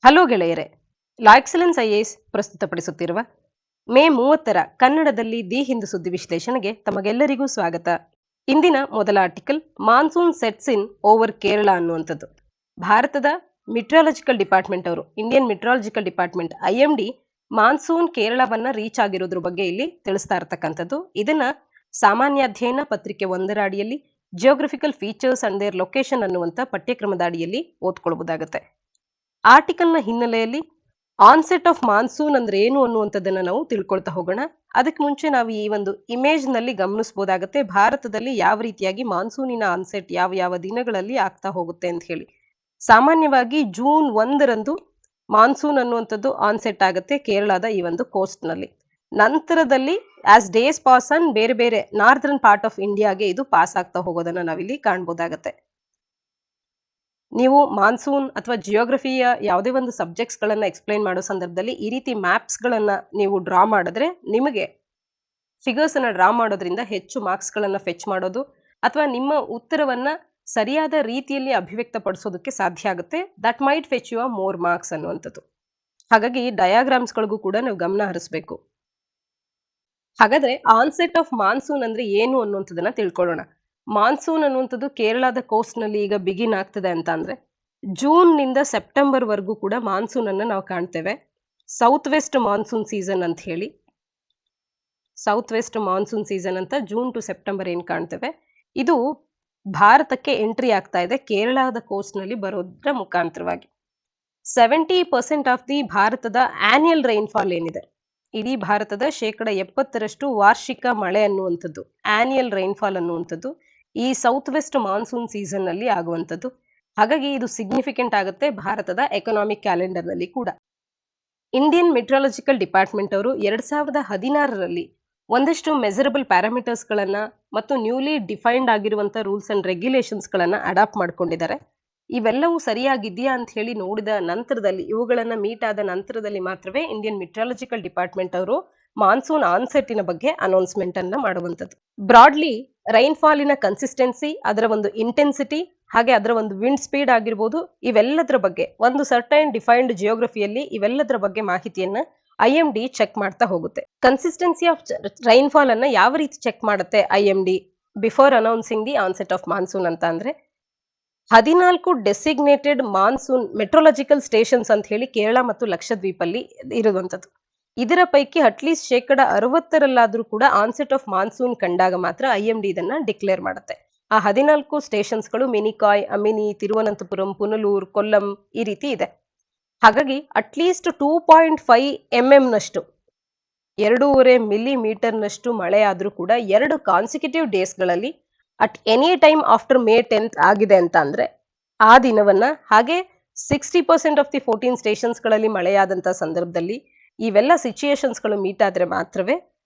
Hello ಗೆಳೆಯರೆ, La Excellence IAS ಪ್ರಸ್ತುತಪಡಿಸುತ್ತಿರುವ May 30ರ ಕನ್ನಡದಲ್ಲಿ ದಿ ಹಿಂದೂ ಸುದ್ದಿ ವಿಶ್ಲೇಷಣೆಗೆ ತಮಗೆಲ್ಲರಿಗೂ ಸ್ವಾಗತ. ಇಂದಿನ ಮೊದಲ article monsoon sets in over Kerala ಅನ್ನುವಂಥದ್ದು. ಭಾರತದ ಮಿಟ್ರಾಲಜಿಕಲ್ ಡಿಪಾರ್ಟ್ಮೆಂಟ್ ಅವರು, Indian meteorological department IMD monsoon ಕೇರಳವನ್ನ ರೀಚ್ ಆಗಿರೋದ್ರ ಬಗ್ಗೆ ಇಲ್ಲಿ ತಿಳಿಸ್ತಾ ಇರತಕ್ಕಂಥದ್ದು. ಇದನ್ನ ಸಾಮಾನ್ಯ ಅಧ್ಯಯನ ಪತ್ರಿಕೆ 1ರ ಅಡಿಯಲ್ಲಿ geographical features and their location ಅನ್ನುವಂಥ ಪಠ್ಯಕ್ರಮದ ಅಡಿಯಲ್ಲಿ ಓದ್ಕೊಳ್ಬಹುದಾಗುತ್ತೆ. ಆರ್ಟಿಕಲ್ನ ಹಿನ್ನೆಲೆಯಲ್ಲಿ ಆನ್ಸೆಟ್ ಆಫ್ ಮಾನ್ಸೂನ್ ಅಂದ್ರೆ ಏನು ಅನ್ನುವಂಥದ್ದನ್ನ ನಾವು ತಿಳ್ಕೊಳ್ತಾ ಹೋಗೋಣ. ಅದಕ್ಕೆ ಮುಂಚೆ ನಾವು ಈ ಒಂದು ಇಮೇಜ್ ನಲ್ಲಿ ಗಮನಿಸಬಹುದಾಗುತ್ತೆ ಭಾರತದಲ್ಲಿ ಯಾವ ರೀತಿಯಾಗಿ ಮಾನ್ಸೂನಿನ ಆನ್ಸೆಟ್ ಯಾವ ಯಾವ ದಿನಗಳಲ್ಲಿ ಆಗ್ತಾ ಹೋಗುತ್ತೆ ಅಂತ ಹೇಳಿ. ಸಾಮಾನ್ಯವಾಗಿ ಜೂನ್ 1ರಂದು ಮಾನ್ಸೂನ್ ಅನ್ನುವಂಥದ್ದು ಆನ್ಸೆಟ್ ಆಗುತ್ತೆ ಕೇರಳದ ಈ ಒಂದು ಕೋಸ್ಟ್ ನಲ್ಲಿ. ನಂತರದಲ್ಲಿ ಆಸ್ ಡೇಸ್ ಪಾಸ್ ಆನ್ ಬೇರೆ ಬೇರೆ ನಾರ್ದರ್ನ್ ಪಾರ್ಟ್ ಆಫ್ ಇಂಡಿಯಾಗೆ ಇದು ಪಾಸ್ ಆಗ್ತಾ ಹೋಗೋದನ್ನ ನಾವಿಲ್ಲಿ ಕಾಣಬಹುದಾಗತ್ತೆ. ನೀವು ಮಾನ್ಸೂನ್ ಅಥವಾ ಜಿಯೋಗ್ರಫಿಯ ಯಾವುದೇ ಒಂದು ಸಬ್ಜೆಕ್ಟ್ಸ್ ಗಳನ್ನ ಎಕ್ಸ್ಪ್ಲೈನ್ ಮಾಡೋ ಸಂದರ್ಭದಲ್ಲಿ ಈ ರೀತಿ ಮ್ಯಾಪ್ಸ್ ಗಳನ್ನ ನೀವು ಡ್ರಾ ಮಾಡಿದ್ರೆ ನಿಮಗೆ ಫಿಗರ್ಸ್ ಅನ್ನ ಡ್ರಾ ಮಾಡೋದ್ರಿಂದ ಹೆಚ್ಚು ಮಾರ್ಕ್ಸ್ ಗಳನ್ನ ಫೆಚ್ ಮಾಡೋದು ಅಥವಾ ನಿಮ್ಮ ಉತ್ತರವನ್ನ ಸರಿಯಾದ ರೀತಿಯಲ್ಲಿ ಅಭಿವ್ಯಕ್ತಪಡಿಸೋದಕ್ಕೆ ಸಾಧ್ಯ ಆಗುತ್ತೆ. That might fetch you more marks ಅನ್ನುವಂಥದ್ದು. ಹಾಗಾಗಿ ಡಯಾಗ್ರಾಮ್ಸ್ ಗಳಿಗೂ ಕೂಡ ನಾವು ಗಮನ ಹರಿಸಬೇಕು. ಹಾಗಾದ್ರೆ ಆನ್ಸೆಟ್ ಆಫ್ ಮಾನ್ಸೂನ್ ಅಂದ್ರೆ ಏನು ಅನ್ನುವಂಥದ್ದನ್ನ ತಿಳ್ಕೊಳ್ಳೋಣ. ಮಾನ್ಸೂನ್ ಅನ್ನುವಂಥದ್ದು ಕೇರಳದ ಕೋಸ್ಟ್ ನಲ್ಲಿ ಈಗ ಬಿಗಿನ್ ಆಗ್ತದೆ ಅಂತ ಅಂದ್ರೆ ಜೂನ್ ನಿಂದ ಸೆಪ್ಟೆಂಬರ್ ವರೆಗೂ ಕೂಡ ಮಾನ್ಸೂನ್ ಅನ್ನ ನಾವು ಕಾಣ್ತೇವೆ. ಸೌತ್ ವೆಸ್ಟ್ ಮಾನ್ಸೂನ್ ಸೀಸನ್ ಅಂತ ಹೇಳಿ, ಸೌತ್ ವೆಸ್ಟ್ ಮಾನ್ಸೂನ್ ಸೀಸನ್ ಅಂತ ಜೂನ್ ಟು ಸೆಪ್ಟೆಂಬರ್ ಏನ್ ಕಾಣ್ತೇವೆ, ಇದು ಭಾರತಕ್ಕೆ ಎಂಟ್ರಿ ಆಗ್ತಾ ಇದೆ ಕೇರಳದ ಕೋಸ್ಟ್ ನಲ್ಲಿ ಬರೋದ್ರ ಮುಖಾಂತರವಾಗಿ. 70% ಆಫ್ ದಿ ಭಾರತದ ಆನ್ಯುಯಲ್ ರೈನ್ಫಾಲ್ ಏನಿದೆ, ಇಡೀ ಭಾರತದ 70% ವಾರ್ಷಿಕ ಮಳೆ ಅನ್ನುವಂಥದ್ದು, ಆನ್ಯುಯಲ್ ರೈನ್ಫಾಲ್ ಅನ್ನುವಂಥದ್ದು ಈ ಸೌತ್ ವೆಸ್ಟ್ ಮಾನ್ಸೂನ್ ಸೀಸನ್ ನಲ್ಲಿ ಆಗುವಂಥದ್ದು. ಹಾಗಾಗಿ ಇದು ಸಿಗ್ನಿಫಿಕೆಂಟ್ ಆಗುತ್ತೆ ಭಾರತದ ಎಕನಾಮಿಕ್ ಕ್ಯಾಲೆಂಡರ್ ನಲ್ಲಿ ಕೂಡ. ಇಂಡಿಯನ್ ಮೆಟ್ರಾಲಜಿಕಲ್ ಡಿಪಾರ್ಟ್ಮೆಂಟ್ ಅವರು 2016ರಲ್ಲಿ ಒಂದಷ್ಟು ಮೆಜರಬಲ್ ಪ್ಯಾರಾಮೀಟರ್ಸ್ ಗಳನ್ನ ಮತ್ತು ನ್ಯೂಲಿ ಡಿಫೈನ್ಡ್ ಆಗಿರುವಂತಹ ರೂಲ್ಸ್ ಅಂಡ್ ರೆಗ್ಯುಲೇಷನ್ಸ್ ಗಳನ್ನ ಅಡಾಪ್ಟ್ ಮಾಡ್ಕೊಂಡಿದ್ದಾರೆ. ಇವೆಲ್ಲವೂ ಸರಿಯಾಗಿದೆಯಾ ಅಂತ ಹೇಳಿ ನೋಡಿದ ನಂತರದಲ್ಲಿ, ಇವುಗಳನ್ನ ಮೀಟ್ ಆದ ನಂತರದಲ್ಲಿ ಮಾತ್ರವೇ ಇಂಡಿಯನ್ ಮೆಟ್ರಾಲಜಿಕಲ್ ಡಿಪಾರ್ಟ್ಮೆಂಟ್ ಅವರು ಮಾನ್ಸೂನ್ ಆನ್ಸೆಟ್ಟಿನ ಬಗ್ಗೆ ಅನೌನ್ಸ್ಮೆಂಟ್ ಅನ್ನ ಮಾಡುವಂಥದ್ದು. ಬ್ರಾಡ್ಲಿ ರೈನ್ಫಾಲಿನ ಕನ್ಸಿಸ್ಟೆನ್ಸಿ, ಅದರ ಒಂದು ಇಂಟೆನ್ಸಿಟಿ, ಹಾಗೆ ಅದರ ಒಂದು ವಿಂಡ್ ಸ್ಪೀಡ್ ಆಗಿರ್ಬೋದು, ಇವೆಲ್ಲದರ ಬಗ್ಗೆ ಒಂದು ಸರ್ಟೈನ್ ಡಿಫೈನ್ಡ್ ಜಿಯೋಗ್ರಫಿಯಲ್ಲಿ ಇವೆಲ್ಲದರ ಬಗ್ಗೆ ಮಾಹಿತಿಯನ್ನ IMD ಚೆಕ್ ಮಾಡ್ತಾ ಹೋಗುತ್ತೆ. ಕನ್ಸಿಸ್ಟೆನ್ಸಿ ಆಫ್ ರೈನ್ಫಾಲ್ ಅನ್ನ ಯಾವ ರೀತಿ ಚೆಕ್ ಮಾಡುತ್ತೆ IMD before announcing the onset of monsoon ಅಂತ ಅಂದ್ರೆ 14 ಡೆಸಿಗ್ನೇಟೆಡ್ ಮಾನ್ಸೂನ್ ಮೆಟ್ರೋಲಾಜಿಕಲ್ ಸ್ಟೇಷನ್ಸ್ ಅಂತ ಹೇಳಿ ಕೇರಳ ಮತ್ತು ಲಕ್ಷದ್ವೀಪಲ್ಲಿ ಇರುವಂಥದ್ದು. ಇದರ ಪೈಕಿ ಅಟ್ಲೀಸ್ಟ್ 60%ರಲ್ಲಾದ್ರೂ ಕೂಡ ಆನ್ಸೆಟ್ ಆಫ್ ಮಾನ್ಸೂನ್ ಕಂಡಾಗ ಮಾತ್ರ IMD ಇದನ್ನ ಡಿಕ್ಲೇರ್ ಮಾಡುತ್ತೆ. ಆ 14 ಸ್ಟೇಷನ್ಸ್ಗಳು ಮಿನಿಕಾಯ್, ಅಮಿನಿ, ತಿರುವನಂತಪುರಂ, ಪುನಲೂರ್, ಕೊಲ್ಲಂ ಈ ರೀತಿ ಇದೆ. ಹಾಗಾಗಿ ಅಟ್ಲೀಸ್ಟ್ 2.5 mm ನಷ್ಟು, 2.5 ಮಿಲಿಮೀಟರ್ ನಷ್ಟು ಮಳೆ ಆದ್ರೂ ಕೂಡ 2 ಕಾನ್ಸಿಕ್ಯೂಟಿವ್ ಡೇಸ್ಗಳಲ್ಲಿ at any time after May 10th ಆಗಿದೆ ಅಂತ ಅಂದ್ರೆ ಆ ದಿನವನ್ನ, ಹಾಗೆ 60% ಆಫ್ ದಿ 14 ಸ್ಟೇಷನ್ಸ್ ಗಳಲ್ಲಿ ಮಳೆಯಾದಂತ ಸಂದರ್ಭದಲ್ಲಿ ಇವೆಲ್ಲ ಸಿಚುಯೇಷನ್ಸ್ ಗಳು ಮೀಟ್ ಆದ್ರೆ ಮಾತ್ರವೇ,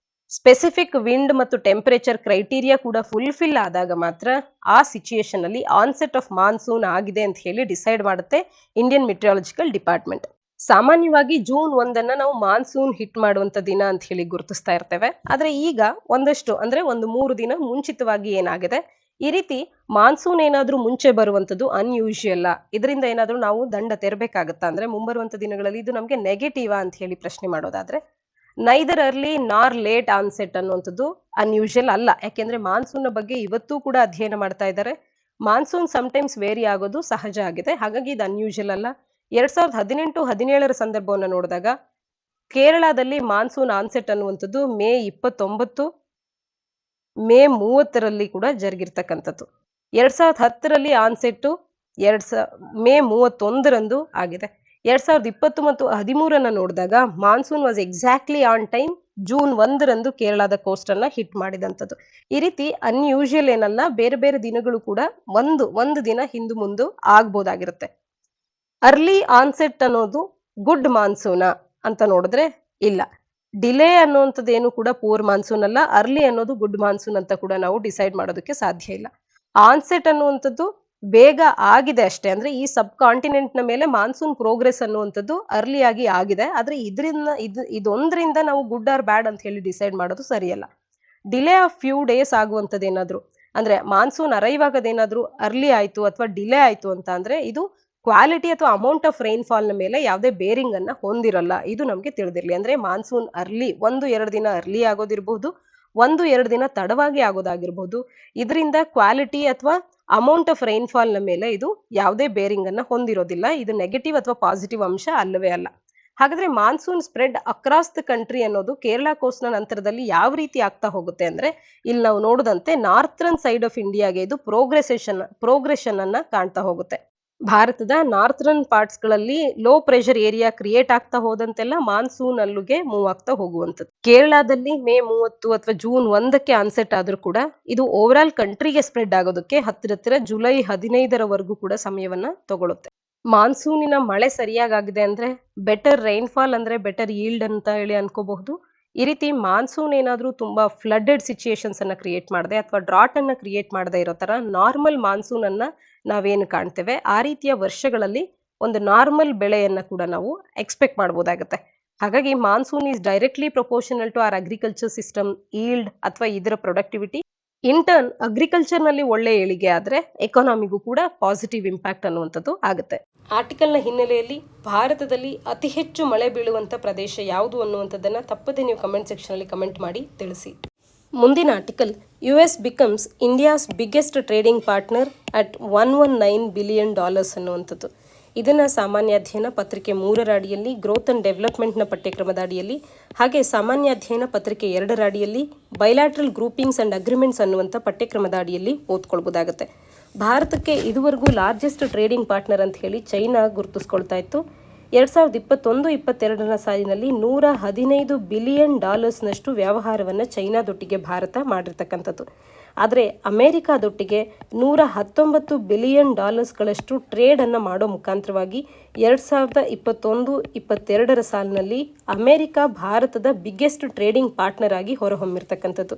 ಸ್ಪೆಸಿಫಿಕ್ ವಿಂಡ್ ಮತ್ತು ಟೆಂಪರೇಚರ್ ಕ್ರೈಟೀರಿಯಾ ಕೂಡ ಫುಲ್ಫಿಲ್ ಆದಾಗ ಮಾತ್ರ ಆ ಸಿಚುಯೇಷನ್ ಅಲ್ಲಿ ಆನ್ಸೆಟ್ ಆಫ್ ಮಾನ್ಸೂನ್ ಆಗಿದೆ ಅಂತ ಹೇಳಿ ಡಿಸೈಡ್ ಮಾಡುತ್ತೆ ಇಂಡಿಯನ್ ಮೆಟ್ರಾಲಜಿಕಲ್ ಡಿಪಾರ್ಟ್ಮೆಂಟ್. ಸಾಮಾನ್ಯವಾಗಿ ಜೂನ್ 1ಅನ್ನ ನಾವು ಮಾನ್ಸೂನ್ ಹಿಟ್ ಮಾಡುವಂತ ದಿನ ಅಂತ ಹೇಳಿ ಗುರುತಿಸ್ತಾ ಇರ್ತೇವೆ. ಆದ್ರೆ ಈಗ ಒಂದಷ್ಟು ಅಂದ್ರೆ ಒಂದು 3 ದಿನ ಮುಂಚಿತವಾಗಿ ಏನಾಗಿದೆ, ಈ ರೀತಿ ಮಾನ್ಸೂನ್ ಏನಾದ್ರೂ ಮುಂಚೆ ಬರುವಂತದ್ದು ಅನ್ಯೂಶುವಲ್, ಇದರಿಂದ ಏನಾದ್ರೂ ನಾವು ದಂಡ ತೆರಬೇಕಾಗತ್ತಾ ಅಂದ್ರೆ ಮುಂಬರುವಂತ ದಿನಗಳಲ್ಲಿ ಇದು ನಮ್ಗೆ ನೆಗೆಟಿವಾ ಅಂತ ಹೇಳಿ ಪ್ರಶ್ನೆ ಮಾಡೋದಾದ್ರೆ, ನೈದರ್ ಅರ್ಲಿ ನಾರ್ ಲೇಟ್ ಆನ್ಸೆಟ್ ಅನ್ನುವಂಥದ್ದು ಅನ್ಯೂಶುವಲ್ ಅಲ್ಲ. ಯಾಕೆಂದ್ರೆ ಮಾನ್ಸೂನ್ ಬಗ್ಗೆ ಇವತ್ತೂ ಕೂಡ ಅಧ್ಯಯನ ಮಾಡ್ತಾ ಇದ್ದಾರೆ. ಮಾನ್ಸೂನ್ ಸಮ್ಟೈಮ್ಸ್ ವೇರಿ ಆಗೋದು ಸಹಜ ಆಗಿದೆ, ಹಾಗಾಗಿ ಇದು ಅನ್ಯೂಶುವಲ್ ಅಲ್ಲ. 2018-17ರ ಸಂದರ್ಭವನ್ನು ನೋಡಿದಾಗ ಕೇರಳದಲ್ಲಿ ಮಾನ್ಸೂನ್ ಆನ್ಸೆಟ್ ಅನ್ನುವಂಥದ್ದು ಮೇ 29, ಮೇ 30ರಲ್ಲಿ ಕೂಡ ಜರುಗಿರ್ತಕ್ಕಂಥದ್ದು. 2010ರಲ್ಲಿ ಆನ್ಸೆಟ್ಟು ಮೇ 31ರಂದು ಆಗಿದೆ. 2020 ಮತ್ತು 13ಅನ್ನ ನೋಡಿದಾಗ monsoon was exactly on time June 1ರಂದು ಕೇರಳದ ಕೋಸ್ಟ್ ಅನ್ನ ಹಿಟ್ ಮಾಡಿದಂಥದ್ದು. ಈ ರೀತಿ ಅನ್ಯೂಶುವಲ್ ಏನಲ್ಲ, ಬೇರೆ ಬೇರೆ ದಿನಗಳು ಕೂಡ ಒಂದು ದಿನ ಹಿಂದು ಮುಂದು ಆಗ್ಬೋದಾಗಿರುತ್ತೆ. ಅರ್ಲಿ ಆನ್ಸೆಟ್ ಅನ್ನೋದು ಗುಡ್ ಮಾನ್ಸೂನ ಅಂತ ನೋಡಿದ್ರೆ ಇಲ್ಲ. ಡಿಲೇ ಅನ್ನುವಂಥದ್ದು ಏನು ಕೂಡ ಪೂರ್ ಮಾನ್ಸೂನ್ ಅಲ್ಲ, ಅರ್ಲಿ ಅನ್ನೋದು ಗುಡ್ ಮಾನ್ಸೂನ್ ಅಂತ ಕೂಡ ನಾವು ಡಿಸೈಡ್ ಮಾಡೋದಕ್ಕೆ ಸಾಧ್ಯ ಇಲ್ಲ. ಆನ್ಸೆಟ್ ಅನ್ನುವಂಥದ್ದು ಬೇಗ ಆಗಿದೆ ಅಷ್ಟೇ, ಅಂದ್ರೆ ಈ ಸಬ್ ಕಾಂಟಿನೆಂಟ್ ನ ಮೇಲೆ ಮಾನ್ಸೂನ್ ಪ್ರೋಗ್ರೆಸ್ ಅನ್ನುವಂಥದ್ದು ಅರ್ಲಿ ಆಗಿ ಆಗಿದೆ. ಆದ್ರೆ ಇದೊಂದ್ರಿಂದ ನಾವು ಗುಡ್ ಆರ್ ಬ್ಯಾಡ್ ಅಂತ ಹೇಳಿ ಡಿಸೈಡ್ ಮಾಡೋದು ಸರಿಯಲ್ಲ. ಡಿಲೇ ಆಫ್ ಫ್ಯೂ ಡೇಸ್ ಆಗುವಂಥದ್ದು ಏನಾದ್ರು ಅಂದ್ರೆ ಮಾನ್ಸೂನ್ ಅರೈವ್ ಆಗೋದೇನಾದ್ರೂ ಅರ್ಲಿ ಆಯ್ತು ಅಥವಾ ಡಿಲೇ ಆಯ್ತು ಅಂತ ಅಂದ್ರೆ ಇದು ಕ್ವಾಲಿಟಿ ಅಥವಾ ಅಮೌಂಟ್ ಆಫ್ ರೈನ್ಫಾಲ್ನ ಮೇಲೆ ಯಾವುದೇ ಬೇರಿಂಗ್ ಅನ್ನ ಹೊಂದಿರಲ್ಲ. ಇದು ನಮಗೆ ತಿಳಿದಿರಲಿ. ಅಂದ್ರೆ ಮಾನ್ಸೂನ್ ಅರ್ಲಿ 1-2 ದಿನ ಅರ್ಲಿ ಆಗೋದಿರಬಹುದು, 1-2 ದಿನ ತಡವಾಗಿ ಆಗೋದಾಗಿರ್ಬಹುದು. ಇದರಿಂದ ಕ್ವಾಲಿಟಿ ಅಥವಾ ಅಮೌಂಟ್ ಆಫ್ ರೈನ್ಫಾಲ್ನ ಮೇಲೆ ಇದು ಯಾವುದೇ ಬೇರಿಂಗ್ ಅನ್ನ ಹೊಂದಿರೋದಿಲ್ಲ. ಇದು ನೆಗೆಟಿವ್ ಅಥವಾ ಪಾಸಿಟಿವ್ ಅಂಶ ಅಲ್ಲವೇ ಅಲ್ಲ. ಹಾಗಾದ್ರೆ monsoon spread across the country ಅನ್ನೋದು ಕೇರಳ ಕೋಸ್ಟ್ನ ನಂತರದಲ್ಲಿ ಯಾವ ರೀತಿ ಆಗ್ತಾ ಹೋಗುತ್ತೆ ಅಂದ್ರೆ, ಇಲ್ಲಿ ನಾವು ನೋಡದಂತೆ ನಾರ್ಥರ್ನ್ ಸೈಡ್ ಆಫ್ ಇಂಡಿಯಾಗೆ ಇದು ಪ್ರೋಗ್ರೆಷನ್ ಅನ್ನ ಕಾಣ್ತಾ ಹೋಗುತ್ತೆ. ಭಾರತದ ನಾರ್ಥರ್ನ್ ಪಾರ್ಟ್ಸ್ ಗಳಲ್ಲಿ ಲೋ ಪ್ರೆಷರ್ ಏರಿಯಾ ಕ್ರಿಯೇಟ್ ಆಗ್ತಾ ಹೋದಂತೆಲ್ಲ ಮಾನ್ಸೂನ್ ಅಲ್ಲಿಗೆ ಮೂವ್ ಆಗ್ತಾ ಹೋಗುವಂಥದ್ದು. ಕೇರಳದಲ್ಲಿ ಮೇ 30 ಅಥವಾ ಜೂನ್ 1ಕ್ಕೆ ಆನ್ಸೆಟ್ ಆದ್ರೂ ಕೂಡ ಇದು ಓವರ್ ಆಲ್ ಕಂಟ್ರಿಗೆ ಸ್ಪ್ರೆಡ್ ಆಗೋದಕ್ಕೆ ಹತ್ತಿರ ಜುಲೈ 15ರವರೆಗೂ ಕೂಡ ಸಮಯವನ್ನ ತಗೊಳುತ್ತೆ. ಮಾನ್ಸೂನಿನ ಮಳೆ ಸರಿಯಾಗಿದೆ ಅಂದ್ರೆ ಬೆಟರ್ ರೈನ್ಫಾಲ್ ಅಂದ್ರೆ ಬೆಟರ್ ಈಲ್ಡ್ ಅಂತ ಹೇಳಿ ಅನ್ಕೋಬಹುದು. ಈ ರೀತಿ ಮಾನ್ಸೂನ್ ಏನಾದ್ರೂ ತುಂಬಾ ಫ್ಲಡೆಡ್ ಸಿಚುಯೇಷನ್ಸ್ ಅನ್ನ ಕ್ರಿಯೇಟ್ ಮಾಡದೆ ಅಥವಾ ಡ್ರಾಟ್ ಅನ್ನ ಕ್ರಿಯೇಟ್ ಮಾಡದೆ ಇರೋ ತರ ನಾರ್ಮಲ್ ಮಾನ್ಸೂನ್ ಅನ್ನ ನಾವೇನು ಕಾಣ್ತೇವೆ ಆ ರೀತಿಯ ವರ್ಷಗಳಲ್ಲಿ ಒಂದು ನಾರ್ಮಲ್ ಬೆಳೆಯನ್ನ ಕೂಡ ನಾವು ಎಕ್ಸ್ಪೆಕ್ಟ್ ಮಾಡಬಹುದಾಗುತ್ತೆ. ಹಾಗಾಗಿ monsoon is directly proportional to our agriculture system yield ಅಥವಾ ಇದರ ಪ್ರೊಡಕ್ಟಿವಿಟಿ. ಇನ್ ಟರ್ನ್ ಅಗ್ರಿಕಲ್ಚರ್ ನಲ್ಲಿ ಒಳ್ಳೆ ಏಳಿಗೆ ಆದ್ರೆ ಎಕಾನಮಿಗೂ ಕೂಡ ಪಾಸಿಟಿವ್ ಇಂಪ್ಯಾಕ್ಟ್ ಅನ್ನುವಂಥದ್ದು ಆಗುತ್ತೆ. ಆರ್ಟಿಕಲ್ನ ಹಿನ್ನೆಲೆಯಲ್ಲಿ ಭಾರತದಲ್ಲಿ ಅತಿ ಹೆಚ್ಚು ಮಳೆ ಬೀಳುವಂತ ಪ್ರದೇಶ ಯಾವುದು ಅನ್ನುವಂಥದ್ದನ್ನ ತಪ್ಪದೆ ನೀವು ಕಮೆಂಟ್ ಸೆಕ್ಷನ್ ಅಲ್ಲಿ ಕಮೆಂಟ್ ಮಾಡಿ ತಿಳಿಸಿ. ಮುಂದಿನ article, US becomes India's biggest trading partner at $119 billion ಅನ್ನುವಂಥದ್ದು. ಇದನ್ನು ಸಾಮಾನ್ಯ ಅಧ್ಯಯನ ಪತ್ರಿಕೆ 3ರ ಅಡಿಯಲ್ಲಿ, ಗ್ರೋತ್ ಅಂಡ್ ಡೆವಲಪ್ಮೆಂಟ್ನ ಪಠ್ಯಕ್ರಮದ ಅಡಿಯಲ್ಲಿ, ಹಾಗೆ ಸಾಮಾನ್ಯ ಅಧ್ಯಯನ ಪತ್ರಿಕೆ 2ರ ಅಡಿಯಲ್ಲಿ, ಬೈಲ್ಯಾಟ್ರಲ್ ಗ್ರೂಪಿಂಗ್ಸ್ ಅಂಡ್ ಅಗ್ರಿಮೆಂಟ್ಸ್ ಅನ್ನುವಂಥ ಪಠ್ಯಕ್ರಮದ ಅಡಿಯಲ್ಲಿ ಓದ್ಕೊಳ್ಬೋದಾಗುತ್ತೆ. ಭಾರತಕ್ಕೆ ಇದುವರೆಗೂ ಲಾರ್ಜೆಸ್ಟ್ ಟ್ರೇಡಿಂಗ್ ಪಾರ್ಟ್ನರ್ ಅಂತ ಹೇಳಿ ಚೈನಾ ಗುರುತಿಸ್ಕೊಳ್ತಾ ಇತ್ತು. 2021-22ರ ಸಾಲಿನಲ್ಲಿ $115 ಬಿಲಿಯನ್ ನಷ್ಟು ವ್ಯವಹಾರವನ್ನು ಚೈನಾದೊಟ್ಟಿಗೆ ಭಾರತ ಮಾಡಿರ್ತಕ್ಕಂಥದ್ದು. ಆದರೆ ಅಮೆರಿಕಾದೊಟ್ಟಿಗೆ $119 ಬಿಲಿಯನ್ ಗಳಷ್ಟು ಟ್ರೇಡನ್ನು ಮಾಡೋ ಮುಖಾಂತರವಾಗಿ 2021-22ರ ಸಾಲಿನಲ್ಲಿ ಅಮೆರಿಕ ಭಾರತದ ಬಿಗ್ಗೆಸ್ಟ್ ಟ್ರೇಡಿಂಗ್ ಪಾರ್ಟ್ನರ್ ಆಗಿ ಹೊರಹೊಮ್ಮಿರ್ತಕ್ಕಂಥದ್ದು.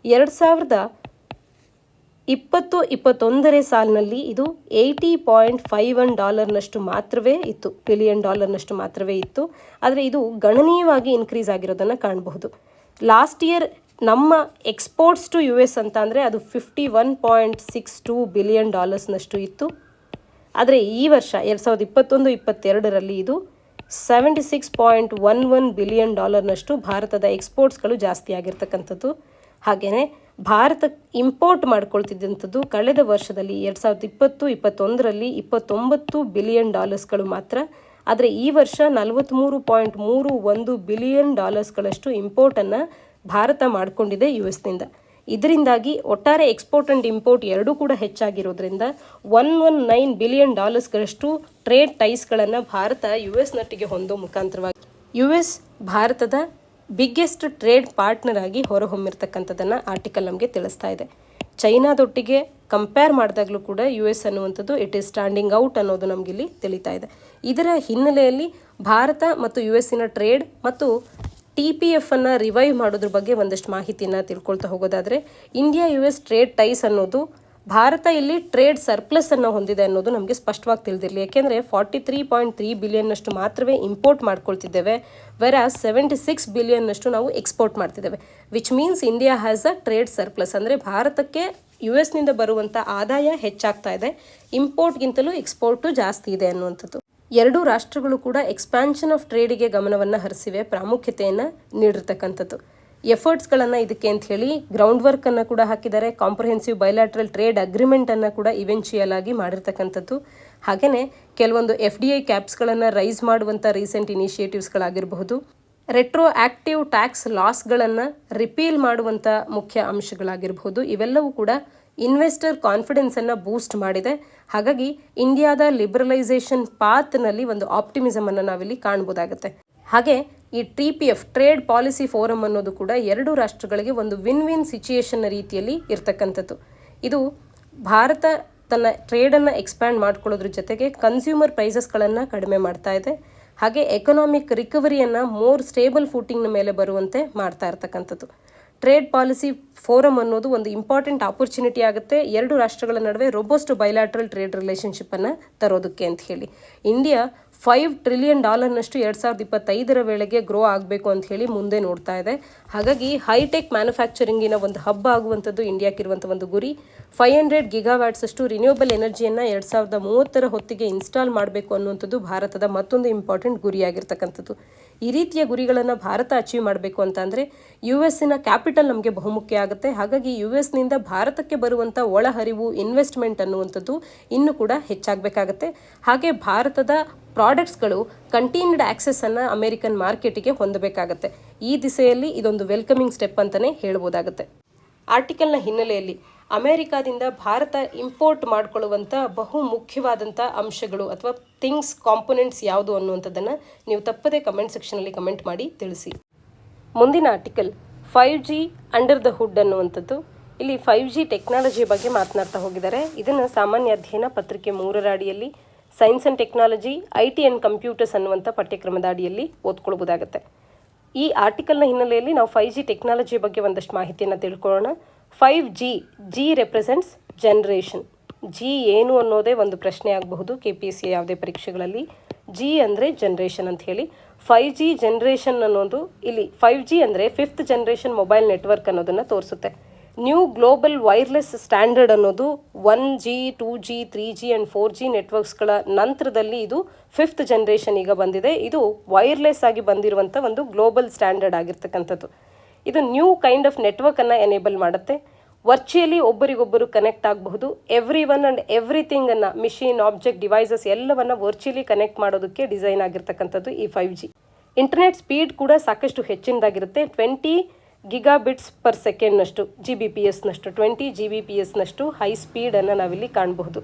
2020-21ರ ಸಾಲಿನಲ್ಲಿ ಇದು $80.51 ಮಾತ್ರವೇ ಇತ್ತು, ಬಿಲಿಯನ್ ನಷ್ಟು ಮಾತ್ರವೇ ಇತ್ತು. ಆದರೆ ಇದು ಗಣನೀಯವಾಗಿ ಇನ್ಕ್ರೀಸ್ ಆಗಿರೋದನ್ನು ಕಾಣಬಹುದು. ಲಾಸ್ಟ್ ಇಯರ್ ನಮ್ಮ ಎಕ್ಸ್ಪೋರ್ಟ್ಸ್ ಟು US ಅಂತ ಅಂದರೆ ಅದು $51.62 ಬಿಲಿಯನ್ ನಷ್ಟು ಇತ್ತು. ಆದರೆ ಈ ವರ್ಷ 2021-22ರಲ್ಲಿ ಇದು $76.11 ಬಿಲಿಯನ್ ನಷ್ಟು ಭಾರತದ ಎಕ್ಸ್ಪೋರ್ಟ್ಸ್ಗಳು ಜಾಸ್ತಿ ಆಗಿರ್ತಕ್ಕಂಥದ್ದು. ಹಾಗೆಯೇ ಭಾರತ ಇಂಪೋರ್ಟ್ ಮಾಡ್ಕೊಳ್ತಿದ್ದಂಥದ್ದು ಕಳೆದ ವರ್ಷದಲ್ಲಿ 2020-21ರಲ್ಲಿ $29 ಬಿಲಿಯನ್ ಮಾತ್ರ. ಆದರೆ ಈ ವರ್ಷ $43.31 ಬಿಲಿಯನ್ ಗಳಷ್ಟು ಇಂಪೋರ್ಟನ್ನು ಭಾರತ ಮಾಡಿಕೊಂಡಿದೆ US ನಿಂದ. ಇದರಿಂದಾಗಿ ಒಟ್ಟಾರೆ ಎಕ್ಸ್ಪೋರ್ಟ್ ಆ್ಯಂಡ್ ಇಂಪೋರ್ಟ್ ಎರಡೂ ಕೂಡ ಹೆಚ್ಚಾಗಿರೋದ್ರಿಂದ $119 ಬಿಲಿಯನ್ ಗಳಷ್ಟು ಟ್ರೇಡ್ ಟೈಸ್ಗಳನ್ನು ಭಾರತ US ನೊಟ್ಟಿಗೆ ಹೊಂದೋ ಮುಖಾಂತರವಾಗಿ US ಭಾರತದ ಬಿಗ್ಗೆಸ್ಟ್ ಟ್ರೇಡ್ ಪಾರ್ಟ್ನರ್ ಆಗಿ ಹೊರಹೊಮ್ಮಿರ್ತಕ್ಕಂಥದ್ದನ್ನು ಆರ್ಟಿಕಲ್ ನಮಗೆ ತಿಳಿಸ್ತಾ ಇದೆ. ಚೈನಾದೊಟ್ಟಿಗೆ ಕಂಪೇರ್ ಮಾಡಿದಾಗಲೂ ಕೂಡ US ಅನ್ನುವಂಥದ್ದು ಇಟ್ ಈಸ್ ಸ್ಟ್ಯಾಂಡಿಂಗ್ ಔಟ್ ಅನ್ನೋದು ನಮಗಿಲ್ಲಿ ತಿಳಿತಾ ಇದೆ. ಇದರ ಹಿನ್ನೆಲೆಯಲ್ಲಿ ಭಾರತ ಮತ್ತು US ಟ್ರೇಡ್ ಮತ್ತು TPF ಅನ್ನು ರಿವೈವ್ ಮಾಡೋದ್ರ ಬಗ್ಗೆ ಒಂದಷ್ಟು ಮಾಹಿತಿಯನ್ನು ತಿಳ್ಕೊಳ್ತಾ ಹೋಗೋದಾದರೆ, ಇಂಡಿಯಾ US ಟ್ರೇಡ್ ಟೈಸ್ ಅನ್ನೋದು ಭಾರತ ಇಲ್ಲಿ ಟ್ರೇಡ್ ಸರ್ಪ್ಲಸ್ ಅನ್ನು ಹೊಂದಿದೆ ಅನ್ನೋದು ನಮಗೆ ಸ್ಪಷ್ಟವಾಗಿ ತಿಳಿದಿರಲಿ. ಯಾಕೆಂದರೆ 43.3 ಬಿಲಿಯನ್ನಷ್ಟು ಮಾತ್ರವೇ ಇಂಪೋರ್ಟ್ ಮಾಡ್ಕೊಳ್ತಿದ್ದೇವೆ, ವೆರಾಸ್ 76 ಬಿಲಿಯನ್ನಷ್ಟು ನಾವು ಎಕ್ಸ್ಪೋರ್ಟ್ ಮಾಡ್ತಿದ್ದೇವೆ. Which means India has a trade surplus. ಅಂದರೆ ಭಾರತಕ್ಕೆ US ಬರುವಂಥ ಆದಾಯ ಹೆಚ್ಚಾಗ್ತಾ ಇದೆ, ಇಂಪೋರ್ಟ್ಗಿಂತಲೂ ಎಕ್ಸ್ಪೋರ್ಟು ಜಾಸ್ತಿ ಇದೆ ಅನ್ನುವಂಥದ್ದು. ಎರಡೂ ರಾಷ್ಟ್ರಗಳು ಕೂಡ ಎಕ್ಸ್ಪ್ಯಾನ್ಷನ್ ಆಫ್ ಟ್ರೇಡಿಗೆ ಗಮನವನ್ನು ಹರಿಸಿವೆ, ಪ್ರಾಮುಖ್ಯತೆಯನ್ನು ನೀಡಿರ್ತಕ್ಕಂಥದ್ದು. ಎಫರ್ಟ್ಸ್ಗಳನ್ನು ಇದಕ್ಕೆ ಅಂತ ಹೇಳಿ ಗ್ರೌಂಡ್ ವರ್ಕನ್ನು ಕೂಡ ಹಾಕಿದ್ದಾರೆ. ಕಾಂಪ್ರಹೆನ್ಸಿವ್ ಬೈಲ್ಯಾಟ್ರಲ್ ಟ್ರೇಡ್ ಅಗ್ರಿಮೆಂಟನ್ನು ಕೂಡ ಇವೆನ್ಚುಯಲ್ ಆಗಿ ಮಾಡಿರ್ತಕ್ಕಂಥದ್ದು. ಹಾಗೆಯೇ ಕೆಲವೊಂದು FDI ಕ್ಯಾಪ್ಸ್ಗಳನ್ನು ರೈಸ್ ಮಾಡುವಂಥ ರೀಸೆಂಟ್ ಇನಿಷಿಯೇಟಿವ್ಸ್ಗಳಾಗಿರಬಹುದು, ರೆಟ್ರೋ ಆಕ್ಟಿವ್ ಟ್ಯಾಕ್ಸ್ ಲಾಸ್ಗಳನ್ನು ರಿಪೀಲ್ ಮಾಡುವಂಥ ಮುಖ್ಯ ಅಂಶಗಳಾಗಿರಬಹುದು, ಇವೆಲ್ಲವೂ ಕೂಡ ಇನ್ವೆಸ್ಟರ್ ಕಾನ್ಫಿಡೆನ್ಸನ್ನು ಬೂಸ್ಟ್ ಮಾಡಿದೆ. ಹಾಗಾಗಿ ಇಂಡಿಯಾದ ಲಿಬರಲೈಸೇಷನ್ ಪಾತ್ನಲ್ಲಿ ಒಂದು ಆಪ್ಟಿಮಿಸಮನ್ನು ನಾವಿಲ್ಲಿ ಕಾಣ್ಬೋದಾಗುತ್ತೆ. ಹಾಗೆ ಈ TPF ಟ್ರೇಡ್ ಪಾಲಿಸಿ ಫೋರಮ್ ಅನ್ನೋದು ಕೂಡ ಎರಡೂ ರಾಷ್ಟ್ರಗಳಿಗೆ ಒಂದು ವಿನ್ ವಿನ್ ಸಿಚುಯೇಷನ್ನ ರೀತಿಯಲ್ಲಿ ಇರ್ತಕ್ಕಂಥದ್ದು. ಇದು ಭಾರತ ತನ್ನ ಟ್ರೇಡನ್ನು ಎಕ್ಸ್ಪ್ಯಾಂಡ್ ಮಾಡ್ಕೊಳ್ಳೋದ್ರ ಜೊತೆಗೆ ಕನ್ಸ್ಯೂಮರ್ ಪ್ರೈಸಸ್ಗಳನ್ನು ಕಡಿಮೆ ಮಾಡ್ತಾ ಇದೆ. ಹಾಗೆ ಎಕನಾಮಿಕ್ ರಿಕವರಿಯನ್ನು ಮೋರ್ ಸ್ಟೇಬಲ್ ಫೂಟಿಂಗ್ನ ಮೇಲೆ ಬರುವಂತೆ ಮಾಡ್ತಾ ಇರ್ತಕ್ಕಂಥದ್ದು. ಟ್ರೇಡ್ ಪಾಲಿಸಿ ಫೋರಮ್ ಅನ್ನೋದು ಒಂದು ಇಂಪಾರ್ಟೆಂಟ್ ಆಪರ್ಚುನಿಟಿ ಆಗುತ್ತೆ ಎರಡು ರಾಷ್ಟ್ರಗಳ ನಡುವೆ ರೋಬೋಸ್ಟ್ ಬೈಲ್ಯಾಟ್ರಲ್ ಟ್ರೇಡ್ ರಿಲೇಷನ್ಶಿಪ್ಪನ್ನು ತರೋದಕ್ಕೆ ಅಂತ ಹೇಳಿ. ಇಂಡಿಯಾ $5 ಟ್ರಿಲಿಯನ್ ನಷ್ಟು 2025ರ ವೇಳೆಗೆ ಗ್ರೋ ಆಗಬೇಕು ಅಂತ ಹೇಳಿ ಮುಂದೆ ನೋಡ್ತಾ ಇದೆ. ಹಾಗಾಗಿ ಹೈಟೆಕ್ ಮ್ಯಾನುಫ್ಯಾಕ್ಚರಿಂಗಿನ ಒಂದು ಹಬ್ ಆಗುವಂಥದ್ದು ಇಂಡಿಯಾಕ್ಕಿರುವಂಥ ಒಂದು ಗುರಿ. 500 ಗಿಗಾವ್ಯಾಟ್ಸ್ ಅಷ್ಟು ರಿನ್ಯೂಯಬಲ್ ಎನರ್ಜಿಯನ್ನು 2030 ಹೊತ್ತಿಗೆ ಇನ್ಸ್ಟಾಲ್ ಮಾಡಬೇಕು ಅನ್ನುವಂಥದ್ದು ಭಾರತದ ಮತ್ತೊಂದು ಇಂಪಾರ್ಟೆಂಟ್ ಗುರಿಯಾಗಿರ್ತಕ್ಕಂಥದ್ದು. ಈ ರೀತಿಯ ಗುರಿಗಳನ್ನು ಭಾರತ ಅಚೀವ್ ಮಾಡಬೇಕು ಅಂತಂದರೆ US-ನ ಕ್ಯಾಪಿಟಲ್ ನಮಗೆ ಬಹುಮುಖ್ಯ ಆಗುತ್ತೆ. ಹಾಗಾಗಿ US-ನಿಂದ ಭಾರತಕ್ಕೆ ಬರುವಂಥ ಒಳಹರಿವು ಇನ್ವೆಸ್ಟ್ಮೆಂಟ್ ಅನ್ನುವಂಥದ್ದು ಇನ್ನೂ ಕೂಡ ಹೆಚ್ಚಾಗಬೇಕಾಗತ್ತೆ. ಹಾಗೆ ಭಾರತದ ಪ್ರಾಡಕ್ಟ್ಸ್ಗಳು ಕಂಟಿನ್ಯೂಡ್ ಆಕ್ಸೆಸ್ಸನ್ನು ಅಮೆರಿಕನ್ ಮಾರ್ಕೆಟಿಗೆ ಹೊಂದಬೇಕಾಗತ್ತೆ. ಈ ದಿಸೆಯಲ್ಲಿ ಇದೊಂದು ವೆಲ್ಕಮಿಂಗ್ ಸ್ಟೆಪ್ ಅಂತಲೇ ಹೇಳ್ಬೋದಾಗುತ್ತೆ. ಆರ್ಟಿಕಲ್ನ ಹಿನ್ನೆಲೆಯಲ್ಲಿ ಅಮೆರಿಕಾದಿಂದ ಭಾರತ ಇಂಪೋರ್ಟ್ ಮಾಡಿಕೊಳ್ಳುವಂಥ ಬಹು ಮುಖ್ಯವಾದಂಥ ಅಂಶಗಳು ಅಥವಾ ಥಿಂಗ್ಸ್ ಕಾಂಪೊನೆಂಟ್ಸ್ ಯಾವುದು ಅನ್ನುವಂಥದ್ದನ್ನು ನೀವು ತಪ್ಪದೇ ಕಮೆಂಟ್ ಸೆಕ್ಷನಲ್ಲಿ ಕಮೆಂಟ್ ಮಾಡಿ ತಿಳಿಸಿ. ಮುಂದಿನ ಆರ್ಟಿಕಲ್ 5G ಅಂಡರ್ ದ ಹುಡ್ ಅನ್ನುವಂಥದ್ದು. ಇಲ್ಲಿ 5G ಟೆಕ್ನಾಲಜಿ ಬಗ್ಗೆ ಮಾತನಾಡ್ತಾ ಹೋಗಿದ್ದಾರೆ. ಇದನ್ನು ಸಾಮಾನ್ಯ ಅಧ್ಯಯನ ಪತ್ರಿಕೆ 3ರ ಅಡಿಯಲ್ಲಿ science and technology IT and computers ಅನ್ನುವಂಥ ಪಠ್ಯಕ್ರಮದ ಅಡಿಯಲ್ಲಿ ಓದ್ಕೊಳ್ಬೋದಾಗುತ್ತೆ. ಈ ಆರ್ಟಿಕಲ್ನ ಹಿನ್ನೆಲೆಯಲ್ಲಿ ನಾವು 5G ಟೆಕ್ನಾಲಜಿ ಬಗ್ಗೆ ಒಂದಷ್ಟು ಮಾಹಿತಿಯನ್ನು ತಿಳ್ಕೊಳ್ಳೋಣ. 5G G represents generation. G ಏನು ಅನ್ನೋದೇ ಒಂದು ಪ್ರಶ್ನೆ ಆಗಬಹುದು KPSC ಯಾವುದೇ ಪರೀಕ್ಷೆಗಳಲ್ಲಿ. ಜಿ ಅಂದರೆ ಜನ್ರೇಷನ್ ಅಂತ ಹೇಳಿ. 5G ಜನ್ರೇಷನ್ ಅನ್ನೋದು ಇಲ್ಲಿ 5G ಅಂದರೆ 5th ಜನರೇಷನ್ ಮೊಬೈಲ್ ನೆಟ್ವರ್ಕ್ ಅನ್ನೋದನ್ನು ತೋರಿಸುತ್ತೆ. ನ್ಯೂ ಗ್ಲೋಬಲ್ ವೈರ್ಲೆಸ್ ಸ್ಟ್ಯಾಂಡರ್ಡ್ ಅನ್ನೋದು 1G 2G 3G and 4G ನೆಟ್ವರ್ಕ್ಸ್ಗಳ ನಂತರದಲ್ಲಿ ಇದು 5th ಜನರೇಷನ್ ಈಗ ಬಂದಿದೆ. ಇದು ವೈರ್ಲೆಸ್ ಆಗಿ ಬಂದಿರುವಂಥ ಒಂದು ಗ್ಲೋಬಲ್ ಸ್ಟ್ಯಾಂಡರ್ಡ್ ಆಗಿರ್ತಕ್ಕಂಥದ್ದು. ಇದು ನ್ಯೂ ಕೈಂಡ್ ಆಫ್ ನೆಟ್ವರ್ಕನ್ನು ಎನೇಬಲ್ ಮಾಡುತ್ತೆ. ವರ್ಚುಯಲಿ ಒಬ್ಬರಿಗೊಬ್ಬರು ಕನೆಕ್ಟ್ ಆಗಬಹುದು. ಎವ್ರಿ ಒನ್ ಆ್ಯಂಡ್ ಎವ್ರಿಥಿಂಗನ್ನು ಮಿಷಿನ್ ಆಬ್ಜೆಕ್ಟ್ ಡಿವೈಸಸ್ ಎಲ್ಲವನ್ನು ವರ್ಚುಯಲಿ ಕನೆಕ್ಟ್ ಮಾಡೋದಕ್ಕೆ ಡಿಸೈನ್ ಆಗಿರ್ತಕ್ಕಂಥದ್ದು ಈ 5G. ಇಂಟರ್ನೆಟ್ ಸ್ಪೀಡ್ ಕೂಡ ಸಾಕಷ್ಟು ಹೆಚ್ಚಿನದಾಗಿರುತ್ತೆ. 20 ಗಿಗಾಬಿಟ್ಸ್ ಪರ್ ಸೆಕೆಂಡ್ನಷ್ಟು GBPSನಷ್ಟು 20 GBPSನಷ್ಟು ಹೈ ಸ್ಪೀಡನ್ನು ನಾವಿಲ್ಲಿ ಕಾಣಬಹುದು.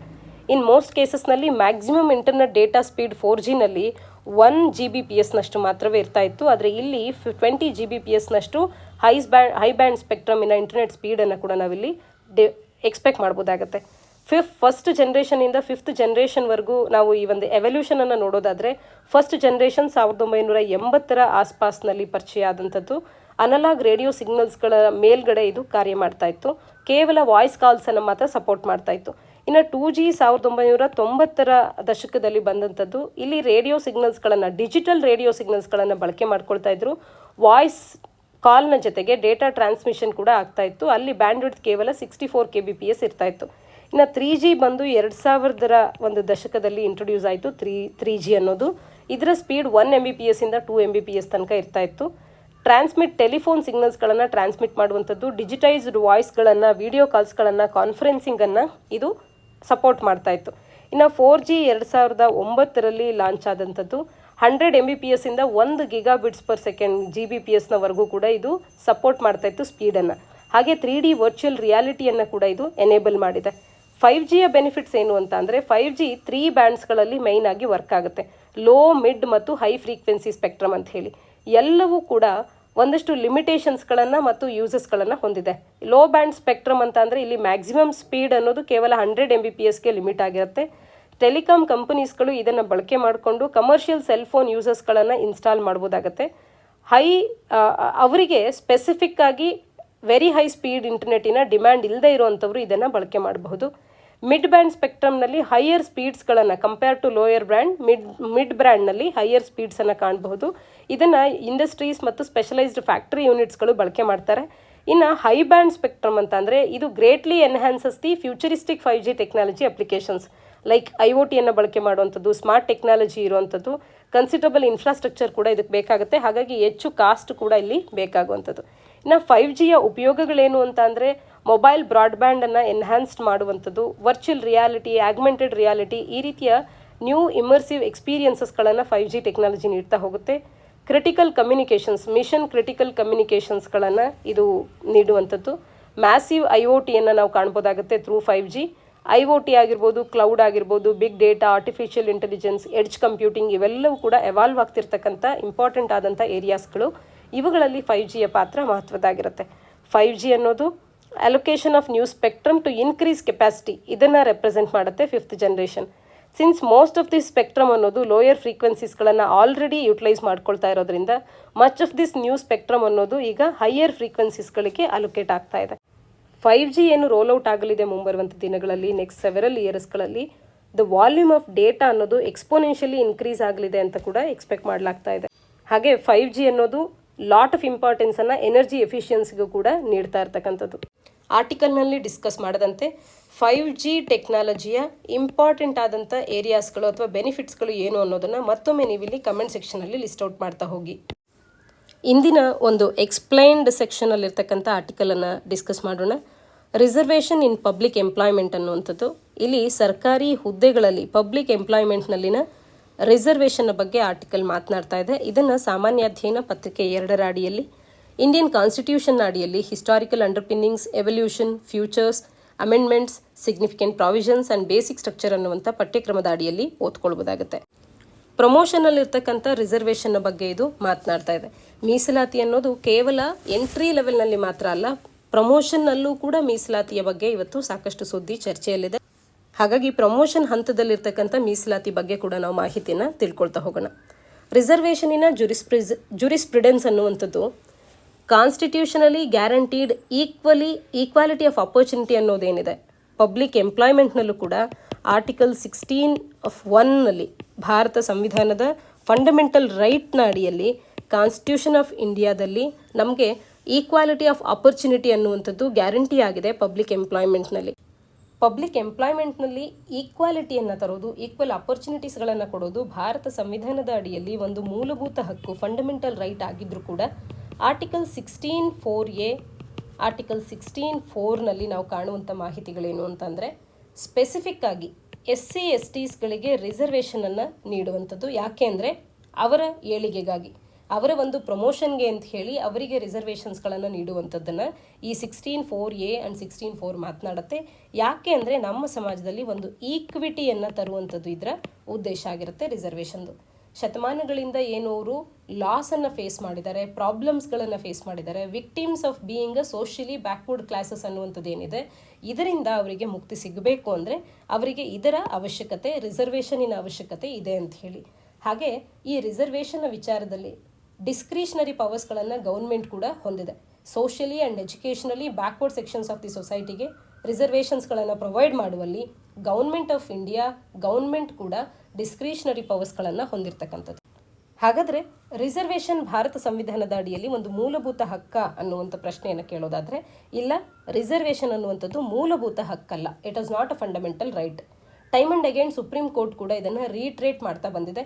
ಇನ್ ಮೋಸ್ಟ್ ಕೇಸಸ್ನಲ್ಲಿ ಮ್ಯಾಕ್ಸಿಮಮ್ ಇಂಟರ್ನೆಟ್ ಡೇಟಾ ಸ್ಪೀಡ್ 4Gನಲ್ಲಿ 1 GBPSನಷ್ಟು ಮಾತ್ರವೇ ಇರ್ತಾ ಇತ್ತು. ಆದರೆ ಇಲ್ಲಿ 20 GBPSನಷ್ಟು ಹೈ ಬ್ಯಾಂಡ್ ಸ್ಪೆಕ್ಟ್ರಮಿನ ಇಂಟರ್ನೆಟ್ ಸ್ಪೀಡನ್ನು ಕೂಡ ನಾವಿಲ್ಲಿ ಎಕ್ಸ್ಪೆಕ್ಟ್ ಮಾಡ್ಬೋದಾಗುತ್ತೆ. ಫಸ್ಟ್ ಜನ್ರೇಷನಿಂದ 5th ಜನರೇಷನ್ವರೆಗೂ ನಾವು ಈ ಒಂದು ಎವಲ್ಯೂಷನನ್ನು ನೋಡೋದಾದರೆ ಫಸ್ಟ್ ಜನ್ರೇಷನ್ 1980ರ ಆಸ್ಪಾಸ್ನಲ್ಲಿ ಪರಿಚಯ ಆದಂಥದ್ದು. ಅನಲಾಗ್ ರೇಡಿಯೋ ಸಿಗ್ನಲ್ಸ್ಗಳ ಮೇಲ್ಗಡೆ ಇದು ಕಾರ್ಯ ಮಾಡ್ತಾ ಇತ್ತು. ಕೇವಲ ವಾಯ್ಸ್ ಕಾಲ್ಸನ್ನು ಮಾತ್ರ ಸಪೋರ್ಟ್ ಮಾಡ್ತಾ ಇತ್ತು. ಇನ್ನು 2G 1990ರ ದಶಕದಲ್ಲಿ ಬಂದಂಥದ್ದು. ಇಲ್ಲಿ ರೇಡಿಯೋ ಸಿಗ್ನಲ್ಸ್ಗಳನ್ನು ಡಿಜಿಟಲ್ ರೇಡಿಯೋ ಸಿಗ್ನಲ್ಸ್ಗಳನ್ನು ಬಳಕೆ ಮಾಡ್ಕೊಳ್ತಾ ಇದ್ರು. ವಾಯ್ಸ್ ಕಾಲ್ನ ಜೊತೆಗೆ ಡೇಟಾ ಟ್ರಾನ್ಸ್ಮಿಷನ್ ಕೂಡ ಆಗ್ತಾ ಇತ್ತು. ಅಲ್ಲಿ ಬ್ಯಾಂಡ್ವಿಡ್ತ್ ಕೇವಲ 64 kbps ಇರ್ತಾ ಇತ್ತು. ಇನ್ನು 3G ಬಂದು 2000ರ ಒಂದು ದಶಕದಲ್ಲಿ ಇಂಟ್ರೊಡ್ಯೂಸ್ ಆಯಿತು 3G ಅನ್ನೋದು. ಇದರ ಸ್ಪೀಡ್ 1 Mbps ಇಂದ 2 Mbps ತನಕ ಇರ್ತಾ ಇತ್ತು. ಟೆಲಿಫೋನ್ ಸಿಗ್ನಲ್ಸ್ಗಳನ್ನು ಟ್ರಾನ್ಸ್ಮಿಟ್ ಮಾಡುವಂಥದ್ದು, ಡಿಜಿಟೈಸ್ಡ್ ವಾಯ್ಸ್ಗಳನ್ನು, ವಿಡಿಯೋ ಕಾಲ್ಸ್ಗಳನ್ನು, ಕಾನ್ಫರೆನ್ಸಿಂಗನ್ನು ಇದು ಸಪೋರ್ಟ್ ಮಾಡ್ತಾ ಇತ್ತು. ಇನ್ನು 4G 2009ರಲ್ಲಿ ಲಾಂಚ್ ಆದಂಥದ್ದು. 100 Mbps ಇಂದ 1 ಗಿಗಾಬಿಟ್ಸ್ ಪರ್ ಸೆಕೆಂಡ್ GBPSನವರೆಗೂ ಕೂಡ ಇದು ಸಪೋರ್ಟ್ ಮಾಡ್ತಾ ಇತ್ತು ಸ್ಪೀಡನ್ನು. ಹಾಗೆ 3D ವರ್ಚುವಲ್ ರಿಯಾಲಿಟಿಯನ್ನು ಕೂಡ ಇದು ಎನೇಬಲ್ ಮಾಡಿದೆ. 5Gಯ ಬೆನಿಫಿಟ್ಸ್ ಏನು ಅಂತ ಅಂದರೆ 5G 3 ಬ್ಯಾಂಡ್ಸ್ಗಳಲ್ಲಿ ಮೈನ್ ಆಗಿ ವರ್ಕ್ ಆಗುತ್ತೆ. ಲೋ, ಮಿಡ್ ಮತ್ತು ಹೈ ಫ್ರೀಕ್ವೆನ್ಸಿ ಸ್ಪೆಕ್ಟ್ರಮ್ ಅಂತ ಹೇಳಿ ಎಲ್ಲವೂ ಕೂಡ ಒಂದಷ್ಟು ಲಿಮಿಟೇಷನ್ಸ್ಗಳನ್ನು ಮತ್ತು ಯೂಸಸ್ಗಳನ್ನು ಹೊಂದಿದೆ. ಲೋ ಬ್ಯಾಂಡ್ ಸ್ಪೆಕ್ಟ್ರಮ್ ಅಂತ ಅಂದರೆ ಇಲ್ಲಿ ಮ್ಯಾಕ್ಸಿಮಮ್ ಸ್ಪೀಡ್ ಅನ್ನೋದು ಕೇವಲ 100 Mbpsಗೆ ಲಿಮಿಟ್ ಆಗಿರುತ್ತೆ. ಟೆಲಿಕಾಂ ಕಂಪನೀಸ್ಗಳು ಇದನ್ನು ಬಳಕೆ ಮಾಡಿಕೊಂಡು ಕಮರ್ಷಿಯಲ್ ಸೆಲ್ಫೋನ್ ಯೂಸರ್ಸ್ಗಳನ್ನು ಇನ್ಸ್ಟಾಲ್ ಮಾಡ್ಬೋದಾಗತ್ತೆ. ಅವರಿಗೆ ಸ್ಪೆಸಿಫಿಕ್ ಆಗಿ ವೆರಿ ಹೈ ಸ್ಪೀಡ್ ಇಂಟರ್ನೆಟ್ಟಿನ ಡಿಮ್ಯಾಂಡ್ ಇಲ್ಲದೆ ಇರುವಂಥವ್ರು ಇದನ್ನು ಬಳಕೆ ಮಾಡಬಹುದು. ಮಿಡ್ ಬ್ಯಾಂಡ್ ಸ್ಪೆಕ್ಟ್ರಮ್ನಲ್ಲಿ ಹೈಯರ್ ಸ್ಪೀಡ್ಸ್ಗಳನ್ನು compare to lower brand mid ಬ್ರ್ಯಾಂಡ್ನಲ್ಲಿ ಹೈಯರ್ ಸ್ಪೀಡ್ಸನ್ನು ಕಾಣಬಹುದು. ಇದನ್ನು ಇಂಡಸ್ಟ್ರೀಸ್ ಮತ್ತು ಸ್ಪೆಷಲೈಸ್ಡ್ ಫ್ಯಾಕ್ಟ್ರಿ ಯೂನಿಟ್ಸ್ಗಳು ಬಳಕೆ ಮಾಡ್ತಾರೆ. ಇನ್ನು ಹೈ ಬ್ಯಾಂಡ್ ಸ್ಪೆಕ್ಟ್ರಮ್ ಅಂತ ಅಂದರೆ ಇದು greatly enhances the futuristic 5G technology applications like IoTಯನ್ನು ಬಳಕೆ ಮಾಡುವಂಥದ್ದು, ಸ್ಮಾರ್ಟ್ ಟೆಕ್ನಾಲಜಿ ಇರುವಂಥದ್ದು, ಕನ್ಸಿಡರಬಲ್ ಇನ್ಫ್ರಾಸ್ಟ್ರಕ್ಚರ್ ಕೂಡ ಇದಕ್ಕೆ ಬೇಕಾಗುತ್ತೆ. ಹಾಗಾಗಿ ಹೆಚ್ಚು ಕಾಸ್ಟ್ ಕೂಡ ಇಲ್ಲಿ ಬೇಕಾಗುವಂಥದ್ದು. ಇನ್ನು 5Gಯ ಉಪಯೋಗಗಳೇನು ಅಂತ ಅಂದರೆ ಮೊಬೈಲ್ ಬ್ರಾಡ್ಬ್ಯಾಂಡನ್ನು ಎನ್ಹ್ಯಾನ್ಸ್ಡ್ ಮಾಡುವಂಥದ್ದು, ವರ್ಚುವಲ್ ರಿಯಾಲಿಟಿ, ಆಗ್ಮೆಂಟೆಡ್ ರಿಯಾಲಿಟಿ ಈ ರೀತಿಯ ನ್ಯೂ ಇಮರ್ಸಿವ್ ಎಕ್ಸ್ಪೀರಿಯನ್ಸಸ್ಗಳನ್ನು 5G ಟೆಕ್ನಾಲಜಿ ನೀಡ್ತಾ ಹೋಗುತ್ತೆ. ಕ್ರಿಟಿಕಲ್ ಕಮ್ಯುನಿಕೇಷನ್ಸ್, ಮಿಷನ್ ಕ್ರಿಟಿಕಲ್ ಕಮ್ಯುನಿಕೇಷನ್ಸ್ಗಳನ್ನು ಇದು ನೀಡುವಂಥದ್ದು. ಮ್ಯಾಸಿವ್ IoTಯನ್ನು ನಾವು ಕಾಣ್ಬೋದಾಗುತ್ತೆ ಥ್ರೂ 5G. IoT ಆಗಿರ್ಬೋದು, ಕ್ಲೌಡ್ ಆಗಿರ್ಬೋದು, big data, artificial intelligence, edge computing ಇವೆಲ್ಲವೂ ಕೂಡ ಎವಾಲ್ವ್ ಆಗ್ತಿರ್ತಕ್ಕಂಥ ಇಂಪಾರ್ಟೆಂಟ್ ಆದಂಥ ಏರಿಯಾಸ್ಗಳು. ಇವುಗಳಲ್ಲಿ 5Gಯ ಪಾತ್ರ ಮಹತ್ವದ್ದಾಗಿರುತ್ತೆ. 5G ಅನ್ನೋದು allocation of new spectrum to increase capacity ಇದನ್ನು ರೆಪ್ರೆಸೆಂಟ್ ಮಾಡುತ್ತೆ 5th generation. Since most of this spectrum ಅನ್ನೋದು ಲೋಯರ್ ಫ್ರೀಕ್ವೆನ್ಸೀಸ್ಗಳನ್ನು ಆಲ್ರೆಡಿ ಯುಟಿಲೈಸ್ ಮಾಡ್ಕೊಳ್ತಾ ಇರೋದ್ರಿಂದ much of this new spectrum ಅನ್ನೋದು ಈಗ ಹೈಯರ್ ಫ್ರೀಕ್ವೆನ್ಸೀಸ್ಗಳಿಗೆ ಅಲೋಕೇಟ್ ಆಗ್ತಾ ಇದೆ. 5G ಏನು ರೋಲ್ಔಟ್ ಆಗಲಿದೆ ಮುಂಬರುವಂಥ ದಿನಗಳಲ್ಲಿ, ನೆಕ್ಸ್ಟ್ ಸೆವೆರಲ್ ಇಯರ್ಸ್ಗಳಲ್ಲಿ ದ ವಾಲ್ಯೂಮ್ ಆಫ್ ಡೇಟಾ ಅನ್ನೋದು ಎಕ್ಸ್ಪೋನೆನ್ಷಿಯಲಿ ಇನ್ಕ್ರೀಸ್ ಆಗಲಿದೆ ಅಂತ ಕೂಡ ಎಕ್ಸ್ಪೆಕ್ಟ್ ಮಾಡಲಾಗ್ತಾ ಇದೆ. ಹಾಗೆ 5G ಅನ್ನೋದು ಲಾಟ್ ಆಫ್ ಇಂಪಾರ್ಟೆನ್ಸನ್ನು ಎನರ್ಜಿ ಎಫಿಷಿಯನ್ಸಿಗೂ ಕೂಡ ನೀಡ್ತಾ ಇರ್ತಕ್ಕಂಥದ್ದು. ಆರ್ಟಿಕಲ್ನಲ್ಲಿ ಡಿಸ್ಕಸ್ ಮಾಡದಂತೆ 5G ಟೆಕ್ನಾಲಜಿಯ ಇಂಪಾರ್ಟೆಂಟ್ ಆದಂಥ ಏರಿಯಾಸ್ಗಳು ಅಥವಾ ಬೆನಿಫಿಟ್ಸ್ಗಳು ಏನು ಅನ್ನೋದನ್ನು ಮತ್ತೊಮ್ಮೆ ನೀವಿಲ್ಲಿ ಕಮೆಂಟ್ ಸೆಕ್ಷನಲ್ಲಿ ಲಿಸ್ಟ್ ಔಟ್ ಮಾಡ್ತಾ ಹೋಗಿ. ಇಂದಿನ ಒಂದು ಎಕ್ಸ್ಪ್ಲೈನ್ಡ್ ಸೆಕ್ಷನಲ್ಲಿರ್ತಕ್ಕಂಥ ಆರ್ಟಿಕಲನ್ನು ಡಿಸ್ಕಸ್ ಮಾಡೋಣ. ರಿಸರ್ವೇಷನ್ ಇನ್ ಪಬ್ಲಿಕ್ ಎಂಪ್ಲಾಯ್ಮೆಂಟ್ ಅನ್ನುವಂಥದ್ದು. ಇಲ್ಲಿ ಸರ್ಕಾರಿ ಹುದ್ದೆಗಳಲ್ಲಿ ಪಬ್ಲಿಕ್ ಎಂಪ್ಲಾಯ್ಮೆಂಟ್ನಲ್ಲಿನ ರಿಸರ್ವೇಷನ್ನ ಬಗ್ಗೆ ಆರ್ಟಿಕಲ್ ಮಾತನಾಡ್ತಾ ಇದೆ. ಇದನ್ನು ಸಾಮಾನ್ಯ ಅಧ್ಯಯನ ಪತ್ರಿಕೆ 2ರ ಅಡಿಯಲ್ಲಿ, ಇಂಡಿಯನ್ ಕಾನ್ಸ್ಟಿಟ್ಯೂಷನ್ ಅಡಿಯಲ್ಲಿ historical underpinnings, evolution, futures, amendments, significant provisions and basic structure ಅನ್ನುವಂಥ ಪಠ್ಯಕ್ರಮದ ಅಡಿಯಲ್ಲಿ ಓದ್ಕೊಳ್ಬೋದಾಗುತ್ತೆ. ಪ್ರಮೋಷನಲ್ಲಿರ್ತಕ್ಕಂಥ ರಿಸರ್ವೇಷನ್ನ ಬಗ್ಗೆ ಇದು ಮಾತನಾಡ್ತಾ ಇದೆ. ಮೀಸಲಾತಿ ಅನ್ನೋದು ಕೇವಲ ಎಂಟ್ರಿ ಲೆವೆಲ್ನಲ್ಲಿ ಮಾತ್ರ ಅಲ್ಲ, ಪ್ರಮೋಷನ್ನಲ್ಲೂ ಕೂಡ ಮೀಸಲಾತಿಯ ಬಗ್ಗೆ ಇವತ್ತು ಸಾಕಷ್ಟು ಸುದ್ದಿ ಚರ್ಚೆಯಲ್ಲಿದೆ. ಹಾಗಾಗಿ ಪ್ರಮೋಷನ್ ಹಂತದಲ್ಲಿರ್ತಕ್ಕಂಥ ಮೀಸಲಾತಿ ಬಗ್ಗೆ ಕೂಡ ನಾವು ಮಾಹಿತಿಯನ್ನು ತಿಳ್ಕೊಳ್ತಾ ಹೋಗೋಣ. ರಿಸರ್ವೇಷನಿನ ಜುರಿಸ್ಪ್ರಿಡೆನ್ಸ್ ಅನ್ನುವಂಥದ್ದು constitutionally guaranteed equality of opportunity ಅನ್ನೋದೇನಿದೆ, ಪಬ್ಲಿಕ್ ಎಂಪ್ಲಾಯ್ಮೆಂಟ್ನಲ್ಲೂ ಕೂಡ ಆರ್ಟಿಕಲ್ 16(1) ಭಾರತ ಸಂವಿಧಾನದ ಫಂಡಮೆಂಟಲ್ ರೈಟ್ನ ಅಡಿಯಲ್ಲಿ ಕಾನ್ಸ್ಟಿಟ್ಯೂಷನ್ ಆಫ್ ಇಂಡಿಯಾದಲ್ಲಿ ನಮಗೆ ಈಕ್ವಾಲಿಟಿ ಆಫ್ ಅಪರ್ಚುನಿಟಿ ಅನ್ನುವಂಥದ್ದು ಗ್ಯಾರಂಟಿ ಆಗಿದೆ. ಪಬ್ಲಿಕ್ ಎಂಪ್ಲಾಯ್ಮೆಂಟ್ನಲ್ಲಿ ಈಕ್ವಾಲಿಟಿಯನ್ನು ತರೋದು, ಈಕ್ವಲ್ ಅಪರ್ಚುನಿಟೀಸ್ಗಳನ್ನು ಕೊಡೋದು ಭಾರತ ಸಂವಿಧಾನದ ಅಡಿಯಲ್ಲಿ ಒಂದು ಮೂಲಭೂತ ಹಕ್ಕು, ಫಂಡಮೆಂಟಲ್ ರೈಟ್ ಆಗಿದ್ದರೂ ಕೂಡ ಆರ್ಟಿಕಲ್ 16(4)(a), ಆರ್ಟಿಕಲ್ 16(4)ನಲ್ಲಿ ನಾವು ಕಾಣುವಂಥ ಮಾಹಿತಿಗಳೇನು ಅಂತಂದರೆ, ಸ್ಪೆಸಿಫಿಕ್ ಆಗಿ SC/STಸ್ಗಳಿಗೆ ರಿಸರ್ವೇಷನನ್ನು ನೀಡುವಂಥದ್ದು. ಯಾಕೆ ಅಂದರೆ ಅವರ ಏಳಿಗೆಗಾಗಿ, ಅವರ ಒಂದು ಪ್ರಮೋಷನ್ಗೆ ಅಂತ ಹೇಳಿ ಅವರಿಗೆ ರಿಸರ್ವೇಷನ್ಸ್ಗಳನ್ನು ನೀಡುವಂಥದ್ದನ್ನು ಈ 16(4)(a) ಆ್ಯಂಡ್ 16(4) ಮಾತನಾಡುತ್ತೆ. ಯಾಕೆ ಅಂದರೆ ನಮ್ಮ ಸಮಾಜದಲ್ಲಿ ಒಂದು ಈಕ್ವಿಟಿಯನ್ನು ತರುವಂಥದ್ದು ಇದರ ಉದ್ದೇಶ ಆಗಿರುತ್ತೆ ರಿಸರ್ವೇಷನ್ದು. ಶತಮಾನಗಳಿಂದ ಏನು ಅವರು ಲಾಸನ್ನು ಫೇಸ್ ಮಾಡಿದ್ದಾರೆ, ಪ್ರಾಬ್ಲಮ್ಸ್ಗಳನ್ನು ಫೇಸ್ ಮಾಡಿದ್ದಾರೆ, victims of being a socially backward classes ಅನ್ನುವಂಥದ್ದು ಏನಿದೆ, ಇದರಿಂದ ಅವರಿಗೆ ಮುಕ್ತಿ ಸಿಗಬೇಕು ಅಂದರೆ ಅವರಿಗೆ ಇದರ ಅವಶ್ಯಕತೆ, ರಿಸರ್ವೇಷನಿನ ಅವಶ್ಯಕತೆ ಇದೆ ಅಂತ ಹೇಳಿ. ಹಾಗೆ ಈ ರಿಸರ್ವೇಷನ್ನ ವಿಚಾರದಲ್ಲಿ ಡಿಸ್ಕ್ರಿಷನರಿ ಪವರ್ಸ್ಗಳನ್ನು ಗೌರ್ಮೆಂಟ್ ಕೂಡ ಹೊಂದಿದೆ. Socially and educationally backward sections of the ಸೊಸೈಟಿಗೆ ರಿಸರ್ವೇಷನ್ಸ್ಗಳನ್ನು ಪ್ರೊವೈಡ್ ಮಾಡುವಲ್ಲಿ ಗೌರ್ಮೆಂಟ್ ಕೂಡ ಡಿಸ್ಕ್ರಿಷನರಿ ಪವರ್ಸ್ಗಳನ್ನು ಹೊಂದಿರತಕ್ಕಂಥದ್ದು. ಹಾಗಾದರೆ ರಿಸರ್ವೇಷನ್ ಭಾರತ ಸಂವಿಧಾನದ ಅಡಿಯಲ್ಲಿ ಒಂದು ಮೂಲಭೂತ ಹಕ್ಕ ಅನ್ನುವಂಥ ಪ್ರಶ್ನೆಯನ್ನು ಕೇಳೋದಾದರೆ, ಇಲ್ಲ, ರಿಸರ್ವೇಷನ್ ಅನ್ನುವಂಥದ್ದು ಮೂಲಭೂತ ಹಕ್ಕಲ್ಲ, it was not a fundamental right. Time and again supreme court ಕೂಡ ಇದನ್ನು ರೀಟ್ರೇಟ್ ಮಾಡ್ತಾ ಬಂದಿದೆ.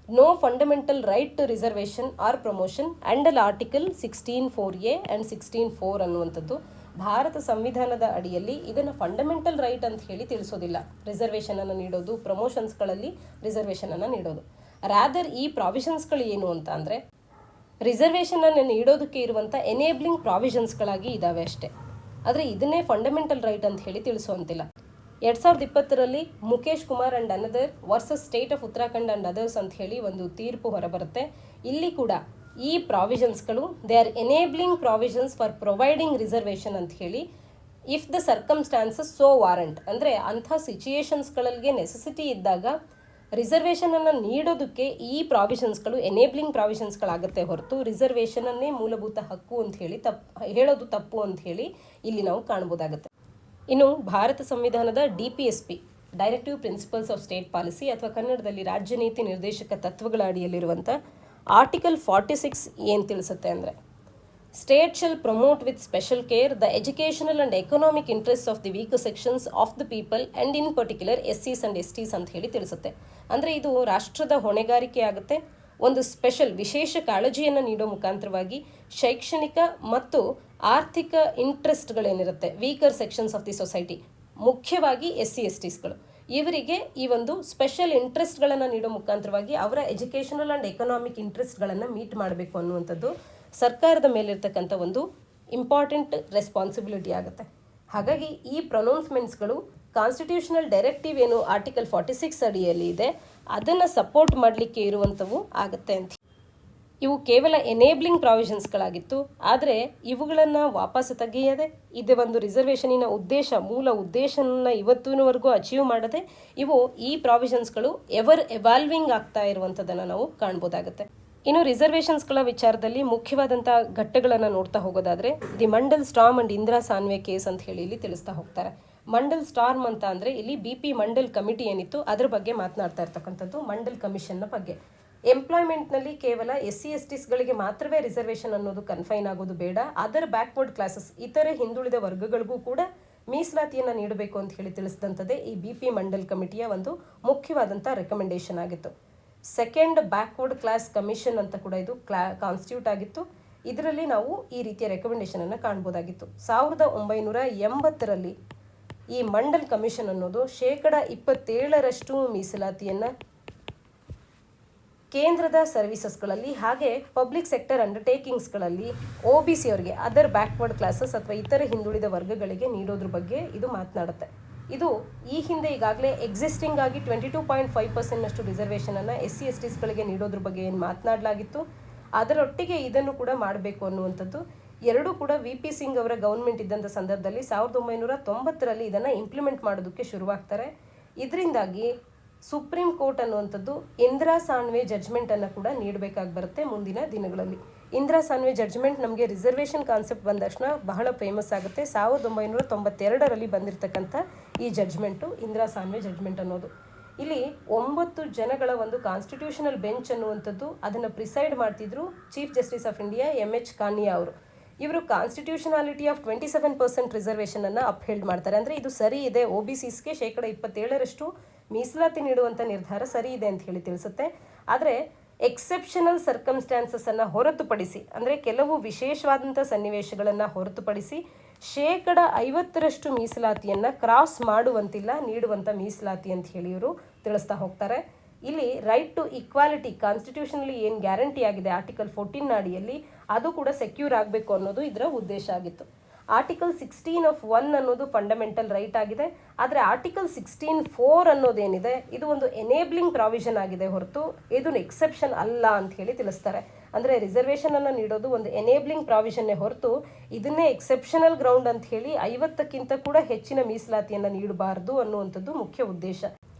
No fundamental right to reservation or promotion under article 16(4)(a) and 16(4) ಅನ್ನುವಂಥದ್ದು ಭಾರತ ಸಂವಿಧಾನದ ಅಡಿಯಲ್ಲಿ ಇದನ್ನು ಫಂಡಮೆಂಟಲ್ ರೈಟ್ ಅಂತ ಹೇಳಿ ತಿಳಿಸೋದಿಲ್ಲ. ರಿಸರ್ವೇಷನನ್ನು ನೀಡೋದು, ಪ್ರಮೋಷನ್ಸ್ಗಳಲ್ಲಿ ರಿಸರ್ವೇಷನನ್ನು ನೀಡೋದು. ರಾದರ್ ಈ ಪ್ರಾವಿಷನ್ಸ್ಗಳು ಏನು ಅಂತ ಅಂದರೆ ರಿಸರ್ವೇಷನನ್ನು ನೀಡೋದಕ್ಕೆ ಇರುವಂಥ ಎನೇಬ್ಲಿಂಗ್ ಪ್ರಾವಿಷನ್ಸ್ಗಳಾಗಿ ಇದ್ದಾವೆ ಅಷ್ಟೇ. ಆದರೆ ಇದನ್ನೇ ಫಂಡಮೆಂಟಲ್ ರೈಟ್ ಅಂತ ಹೇಳಿ ತಿಳಿಸುವಂತಿಲ್ಲ. 2020ರಲ್ಲಿ Mukesh Kumar and another versus state of Uttarakhand and others ಅಂತ ಹೇಳಿ ಒಂದು ತೀರ್ಪು ಹೊರಬರುತ್ತೆ. ಇಲ್ಲಿ ಕೂಡ ಈ ಪ್ರಾವಿಷನ್ಸ್ಗಳು they are enabling provisions for providing reservation ಅಂತ ಹೇಳಿ if the circumstances so warrant, ಅಂದರೆ ಅಂಥ ಸಿಚುಯೇಷನ್ಸ್ಗಳಿಗೆ ನೆಸೆಸಿಟಿ ಇದ್ದಾಗ ರಿಸರ್ವೇಷನನ್ನು ನೀಡೋದಕ್ಕೆ ಈ ಪ್ರಾವಿಷನ್ಸ್ಗಳು ಎನೇಬ್ಲಿಂಗ್ ಪ್ರಾವಿಷನ್ಸ್ಗಳಾಗುತ್ತೆ ಹೊರತು ರಿಸರ್ವೇಷನನ್ನೇ ಮೂಲಭೂತ ಹಕ್ಕು ಅಂತ ಹೇಳಿ ಹೇಳೋದು ತಪ್ಪು ಅಂತ ಹೇಳಿ ಇಲ್ಲಿ ನಾವು ಕಾಣ್ಬೋದಾಗುತ್ತೆ. ಇನ್ನು ಭಾರತ ಸಂವಿಧಾನದ DPSP directive principles of state policy ಅಥವಾ ಕನ್ನಡದಲ್ಲಿ ರಾಜ್ಯ ನೀತಿ ನಿರ್ದೇಶಕ ತತ್ವಗಳ ಅಡಿಯಲ್ಲಿರುವಂಥ ಆರ್ಟಿಕಲ್ 46 ಏನು ತಿಳಿಸುತ್ತೆ ಅಂದರೆ, state shell promote with special care the educational and economic interest of the weaker sections of the people and in particular SCs and STs ಅಂತ ಹೇಳಿ ತಿಳಿಸುತ್ತೆ. ಅಂದರೆ ಇದು ರಾಷ್ಟ್ರದ ಹೊಣೆಗಾರಿಕೆ ಆಗುತ್ತೆ. ಒಂದು ವಿಶೇಷ ಕಾಳಜಿಯನ್ನು ನೀಡೋ ಮುಖಾಂತರವಾಗಿ ಶೈಕ್ಷಣಿಕ ಮತ್ತು ಆರ್ಥಿಕ ಇಂಟ್ರೆಸ್ಟ್ಗಳೇನಿರುತ್ತೆ weaker sections of the society, ಮುಖ್ಯವಾಗಿ SC/STಸ್ಗಳು, ಇವರಿಗೆ ಈ ಒಂದು ಸ್ಪೆಷಲ್ ಇಂಟ್ರೆಸ್ಟ್ಗಳನ್ನು ನೀಡೋ ಮುಖಾಂತರವಾಗಿ ಅವರ ಎಜುಕೇಷನಲ್ ಆ್ಯಂಡ್ ಎಕನಾಮಿಕ್ ಇಂಟ್ರೆಸ್ಟ್ಗಳನ್ನು ಮೀಟ್ ಮಾಡಬೇಕು ಅನ್ನುವಂಥದ್ದು ಸರ್ಕಾರದ ಮೇಲಿರ್ತಕ್ಕಂಥ ಒಂದು ಇಂಪಾರ್ಟೆಂಟ್ ರೆಸ್ಪಾನ್ಸಿಬಿಲಿಟಿ ಆಗುತ್ತೆ. ಹಾಗಾಗಿ ಈ ಪ್ರೊನೌನ್ಸ್ಮೆಂಟ್ಸ್ಗಳು ಕಾನ್ಸ್ಟಿಟ್ಯೂಷನಲ್ ಡೈರೆಕ್ಟಿವ್ ಏನು ಆರ್ಟಿಕಲ್ 46 ಅಡಿಯಲ್ಲಿ ಇದೆ ಅದನ್ನು ಸಪೋರ್ಟ್ ಮಾಡಲಿಕ್ಕೆ ಇರುವಂಥವು ಆಗುತ್ತೆ ಅಂತ. ಇವು ಕೇವಲ ಎನೇಬ್ಲಿಂಗ್ ಪ್ರಾವಿಷನ್ಸ್ಗಳಾಗಿತ್ತು. ಆದರೆ ಇವುಗಳನ್ನು ವಾಪಸ್ ತೆಗೆಯದೆ ಇದು ಒಂದು ರಿಸರ್ವೇಷನಿನ ಮೂಲ ಉದ್ದೇಶನ ಇವತ್ತಿನವರೆಗೂ ಅಚೀವ್ ಮಾಡದೆ ಇವು ಈ ಪ್ರಾವಿಷನ್ಸ್ಗಳು ಎವಾಲ್ವಿಂಗ್ ಆಗ್ತಾ ಇರುವಂಥದ್ದನ್ನು ನಾವು ಕಾಣ್ಬೋದಾಗುತ್ತೆ. ಇನ್ನು ರಿಸರ್ವೇಷನ್ಸ್ಗಳ ವಿಚಾರದಲ್ಲಿ ಮುಖ್ಯವಾದಂಥ ಘಟ್ಟಗಳನ್ನು ನೋಡ್ತಾ ಹೋಗೋದಾದರೆ the Mandal storm and Indira Sawhney case ಅಂತ ಹೇಳಿ ಇಲ್ಲಿ ತಿಳಿಸ್ತಾ ಹೋಗ್ತಾರೆ. ಮಂಡಲ್ ಸ್ಟಾರ್ಮ್ ಅಂತ ಅಂದರೆ ಇಲ್ಲಿ BP ಮಂಡಲ್ ಕಮಿಟಿ ಏನಿತ್ತು ಅದ್ರ ಬಗ್ಗೆ ಮಾತನಾಡ್ತಾ ಇರ್ತಕ್ಕಂಥದ್ದು, ಮಂಡಲ್ ಕಮಿಷನ್ನ ಬಗ್ಗೆ. ಎಂಪ್ಲಾಯ್ಮೆಂಟ್ನಲ್ಲಿ ಕೇವಲ SC/STಸ್ಗಳಿಗೆ ಮಾತ್ರವೇ ರಿಸರ್ವೇಷನ್ ಅನ್ನೋದು ಕನ್ಫೈನ್ ಆಗೋದು ಬೇಡ, ಅದರ್ ಬ್ಯಾಕ್ವರ್ಡ್ ಕ್ಲಾಸಸ್, ಇತರೆ ಹಿಂದುಳಿದ ವರ್ಗಗಳಿಗೂ ಕೂಡ ಮೀಸಲಾತಿಯನ್ನು ನೀಡಬೇಕು ಅಂತ ಹೇಳಿ ತಿಳಿಸಿದಂಥದ್ದೇ ಈ BP ಮಂಡಲ್ ಕಮಿಟಿಯ ಒಂದು ಮುಖ್ಯವಾದಂಥ ರೆಕಮೆಂಡೇಶನ್ ಆಗಿತ್ತು. ಸೆಕೆಂಡ್ ಬ್ಯಾಕ್ವರ್ಡ್ ಕ್ಲಾಸ್ ಕಮಿಷನ್ ಅಂತ ಕೂಡ ಇದು ಕಾನ್ಸ್ಟಿಟ್ಯೂಟ್ ಆಗಿತ್ತು. ಇದರಲ್ಲಿ ನಾವು ಈ ರೀತಿಯ ರೆಕಮೆಂಡೇಶನ್ ಅನ್ನು ಕಾಣ್ಬೋದಾಗಿತ್ತು. 1980ರಲ್ಲಿ ಈ ಮಂಡಲ್ ಕಮಿಷನ್ ಅನ್ನೋದು 27% ಮೀಸಲಾತಿಯನ್ನು ಕೇಂದ್ರದ ಸರ್ವಿಸಸ್ಗಳಲ್ಲಿ ಹಾಗೆ ಪಬ್ಲಿಕ್ ಸೆಕ್ಟರ್ ಅಂಡರ್ಟೇಕಿಂಗ್ಸ್ಗಳಲ್ಲಿ OBC ಅವರಿಗೆ, ಅದರ್ ಬ್ಯಾಕ್ವರ್ಡ್ ಕ್ಲಾಸಸ್ ಅಥವಾ ಇತರ ಹಿಂದುಳಿದ ವರ್ಗಗಳಿಗೆ ನೀಡೋದ್ರ ಬಗ್ಗೆ ಇದು ಮಾತನಾಡುತ್ತೆ. ಇದು ಈ ಹಿಂದೆ ಈಗಾಗಲೇ ಎಕ್ಸಿಸ್ಟಿಂಗ್ ಆಗಿ 22.5% ರಿಸರ್ವೇಷನನ್ನು SC/STsಗಳಿಗೆ ನೀಡೋದ್ರ ಬಗ್ಗೆ ಏನು ಮಾತನಾಡಲಾಗಿತ್ತು, ಅದರೊಟ್ಟಿಗೆ ಇದನ್ನು ಕೂಡ ಮಾಡಬೇಕು ಅನ್ನುವಂಥದ್ದು ಎರಡೂ ಕೂಡ VP ಸಿಂಗ್ ಅವರ ಗೌರ್ಮೆಂಟ್ ಇದ್ದಂಥ ಸಂದರ್ಭದಲ್ಲಿ 1990ರಲ್ಲಿ ಇದನ್ನು ಇಂಪ್ಲಿಮೆಂಟ್ ಮಾಡೋದಕ್ಕೆ ಶುರುವಾಗ್ತಾರೆ. ಇದರಿಂದಾಗಿ ಸುಪ್ರೀಂ ಕೋರ್ಟ್ ಅನ್ನುವಂಥದ್ದು ಇಂದಿರಾ ಸಾನ್ವೆ ಜಡ್ಜ್ಮೆಂಟನ್ನು ಕೂಡ ನೀಡಬೇಕಾಗಿ ಬರುತ್ತೆ ಮುಂದಿನ ದಿನಗಳಲ್ಲಿ. ಇಂದಿರಾ ಸಾನ್ವೆ ಜಡ್ಜ್ಮೆಂಟ್ ನಮಗೆ ರಿಸರ್ವೇಷನ್ ಕಾನ್ಸೆಪ್ಟ್ ಬಂದ ತಕ್ಷಣ ಬಹಳ ಫೇಮಸ್ ಆಗುತ್ತೆ. 1992ರಲ್ಲಿ ಬಂದಿರತಕ್ಕಂಥ ಈ ಜಡ್ಜ್ಮೆಂಟು ಇಂದಿರಾ ಸಾನ್ವೆ ಜಡ್ಜ್ಮೆಂಟ್ ಅನ್ನೋದು. ಇಲ್ಲಿ 9 ಜನಗಳ ಒಂದು ಕಾನ್ಸ್ಟಿಟ್ಯೂಷನಲ್ ಬೆಂಚ್ ಅನ್ನುವಂಥದ್ದು ಅದನ್ನು ಪ್ರಿಸೈಡ್ ಮಾಡ್ತಿದ್ರು chief justice of India MH Kania ಅವರು. ಇವರು ಕಾನ್ಸ್ಟಿಟ್ಯೂಷನಾಲಿಟಿ ಆಫ್ 27% ರಿಸರ್ವೇಷನನ್ನು ಅಪ್ಹೆಲ್ಡ್ ಮಾಡ್ತಾರೆ. ಅಂದರೆ ಇದು ಸರಿ ಇದೆ, OBCಸ್ಗೆ 27% ಮೀಸಲಾತಿ ನೀಡುವಂಥ ನಿರ್ಧಾರ ಸರಿ ಇದೆ ಅಂತ ಹೇಳಿ ತಿಳಿಸುತ್ತೆ. ಆದರೆ ಎಕ್ಸೆಪ್ಷನಲ್ ಸರ್ಕಮ್ಸ್ಟ್ಯಾನ್ಸಸ್ಸನ್ನು ಹೊರತುಪಡಿಸಿ, ಅಂದರೆ ಕೆಲವು ವಿಶೇಷವಾದಂಥ ಸನ್ನಿವೇಶಗಳನ್ನು ಹೊರತುಪಡಿಸಿ 50% ಮೀಸಲಾತಿಯನ್ನು ಕ್ರಾಸ್ ಮಾಡುವಂತಿಲ್ಲ ನೀಡುವಂಥ ಮೀಸಲಾತಿ ಅಂತ ಹೇಳಿ ಇವರು ತಿಳಿಸ್ತಾ ಹೋಗ್ತಾರೆ. ಇಲ್ಲಿ ರೈಟ್ ಟು ಈಕ್ವಾಲಿಟಿ ಕಾನ್ಸ್ಟಿಟ್ಯೂಷನಲ್ಲಿ ಏನು ಗ್ಯಾರಂಟಿ ಆಗಿದೆ ಆರ್ಟಿಕಲ್ 14 ಅಡಿಯಲ್ಲಿ ಅದು ಕೂಡ ಸೆಕ್ಯೂರ್ ಆಗಬೇಕು ಅನ್ನೋದು ಇದರ ಉದ್ದೇಶ ಆಗಿತ್ತು. ಆರ್ಟಿಕಲ್ 16(1) ಅನ್ನೋದು ಫಂಡಮೆಂಟಲ್ ರೈಟ್ ಆಗಿದೆ. ಆದರೆ ಆರ್ಟಿಕಲ್ 16(4) ಅನ್ನೋದೇನಿದೆ ಇದು ಒಂದು ಎನೇಬ್ಲಿಂಗ್ ಪ್ರಾವಿಷನ್ ಆಗಿದೆ ಹೊರತು ಇದು ಎಕ್ಸೆಪ್ಷನ್ ಅಲ್ಲ ಅಂತ ಹೇಳಿ ತಿಳಿಸ್ತಾರೆ. ಅಂದರೆ ರಿಸರ್ವೇಷನನ್ನು ನೀಡೋದು ಒಂದು ಎನೇಬ್ಲಿಂಗ್ ಪ್ರಾವಿಷನ್ನೇ ಹೊರತು ಇದನ್ನೇ ಎಕ್ಸೆಪ್ಷನಲ್ ಗ್ರೌಂಡ್ ಅಂತ ಹೇಳಿ 50ಕ್ಕಿಂತ ಕೂಡ ಹೆಚ್ಚಿನ ಮೀಸಲಾತಿಯನ್ನು ನೀಡಬಾರ್ದು ಅನ್ನುವಂಥದ್ದು ಮುಖ್ಯ ಉದ್ದೇಶ.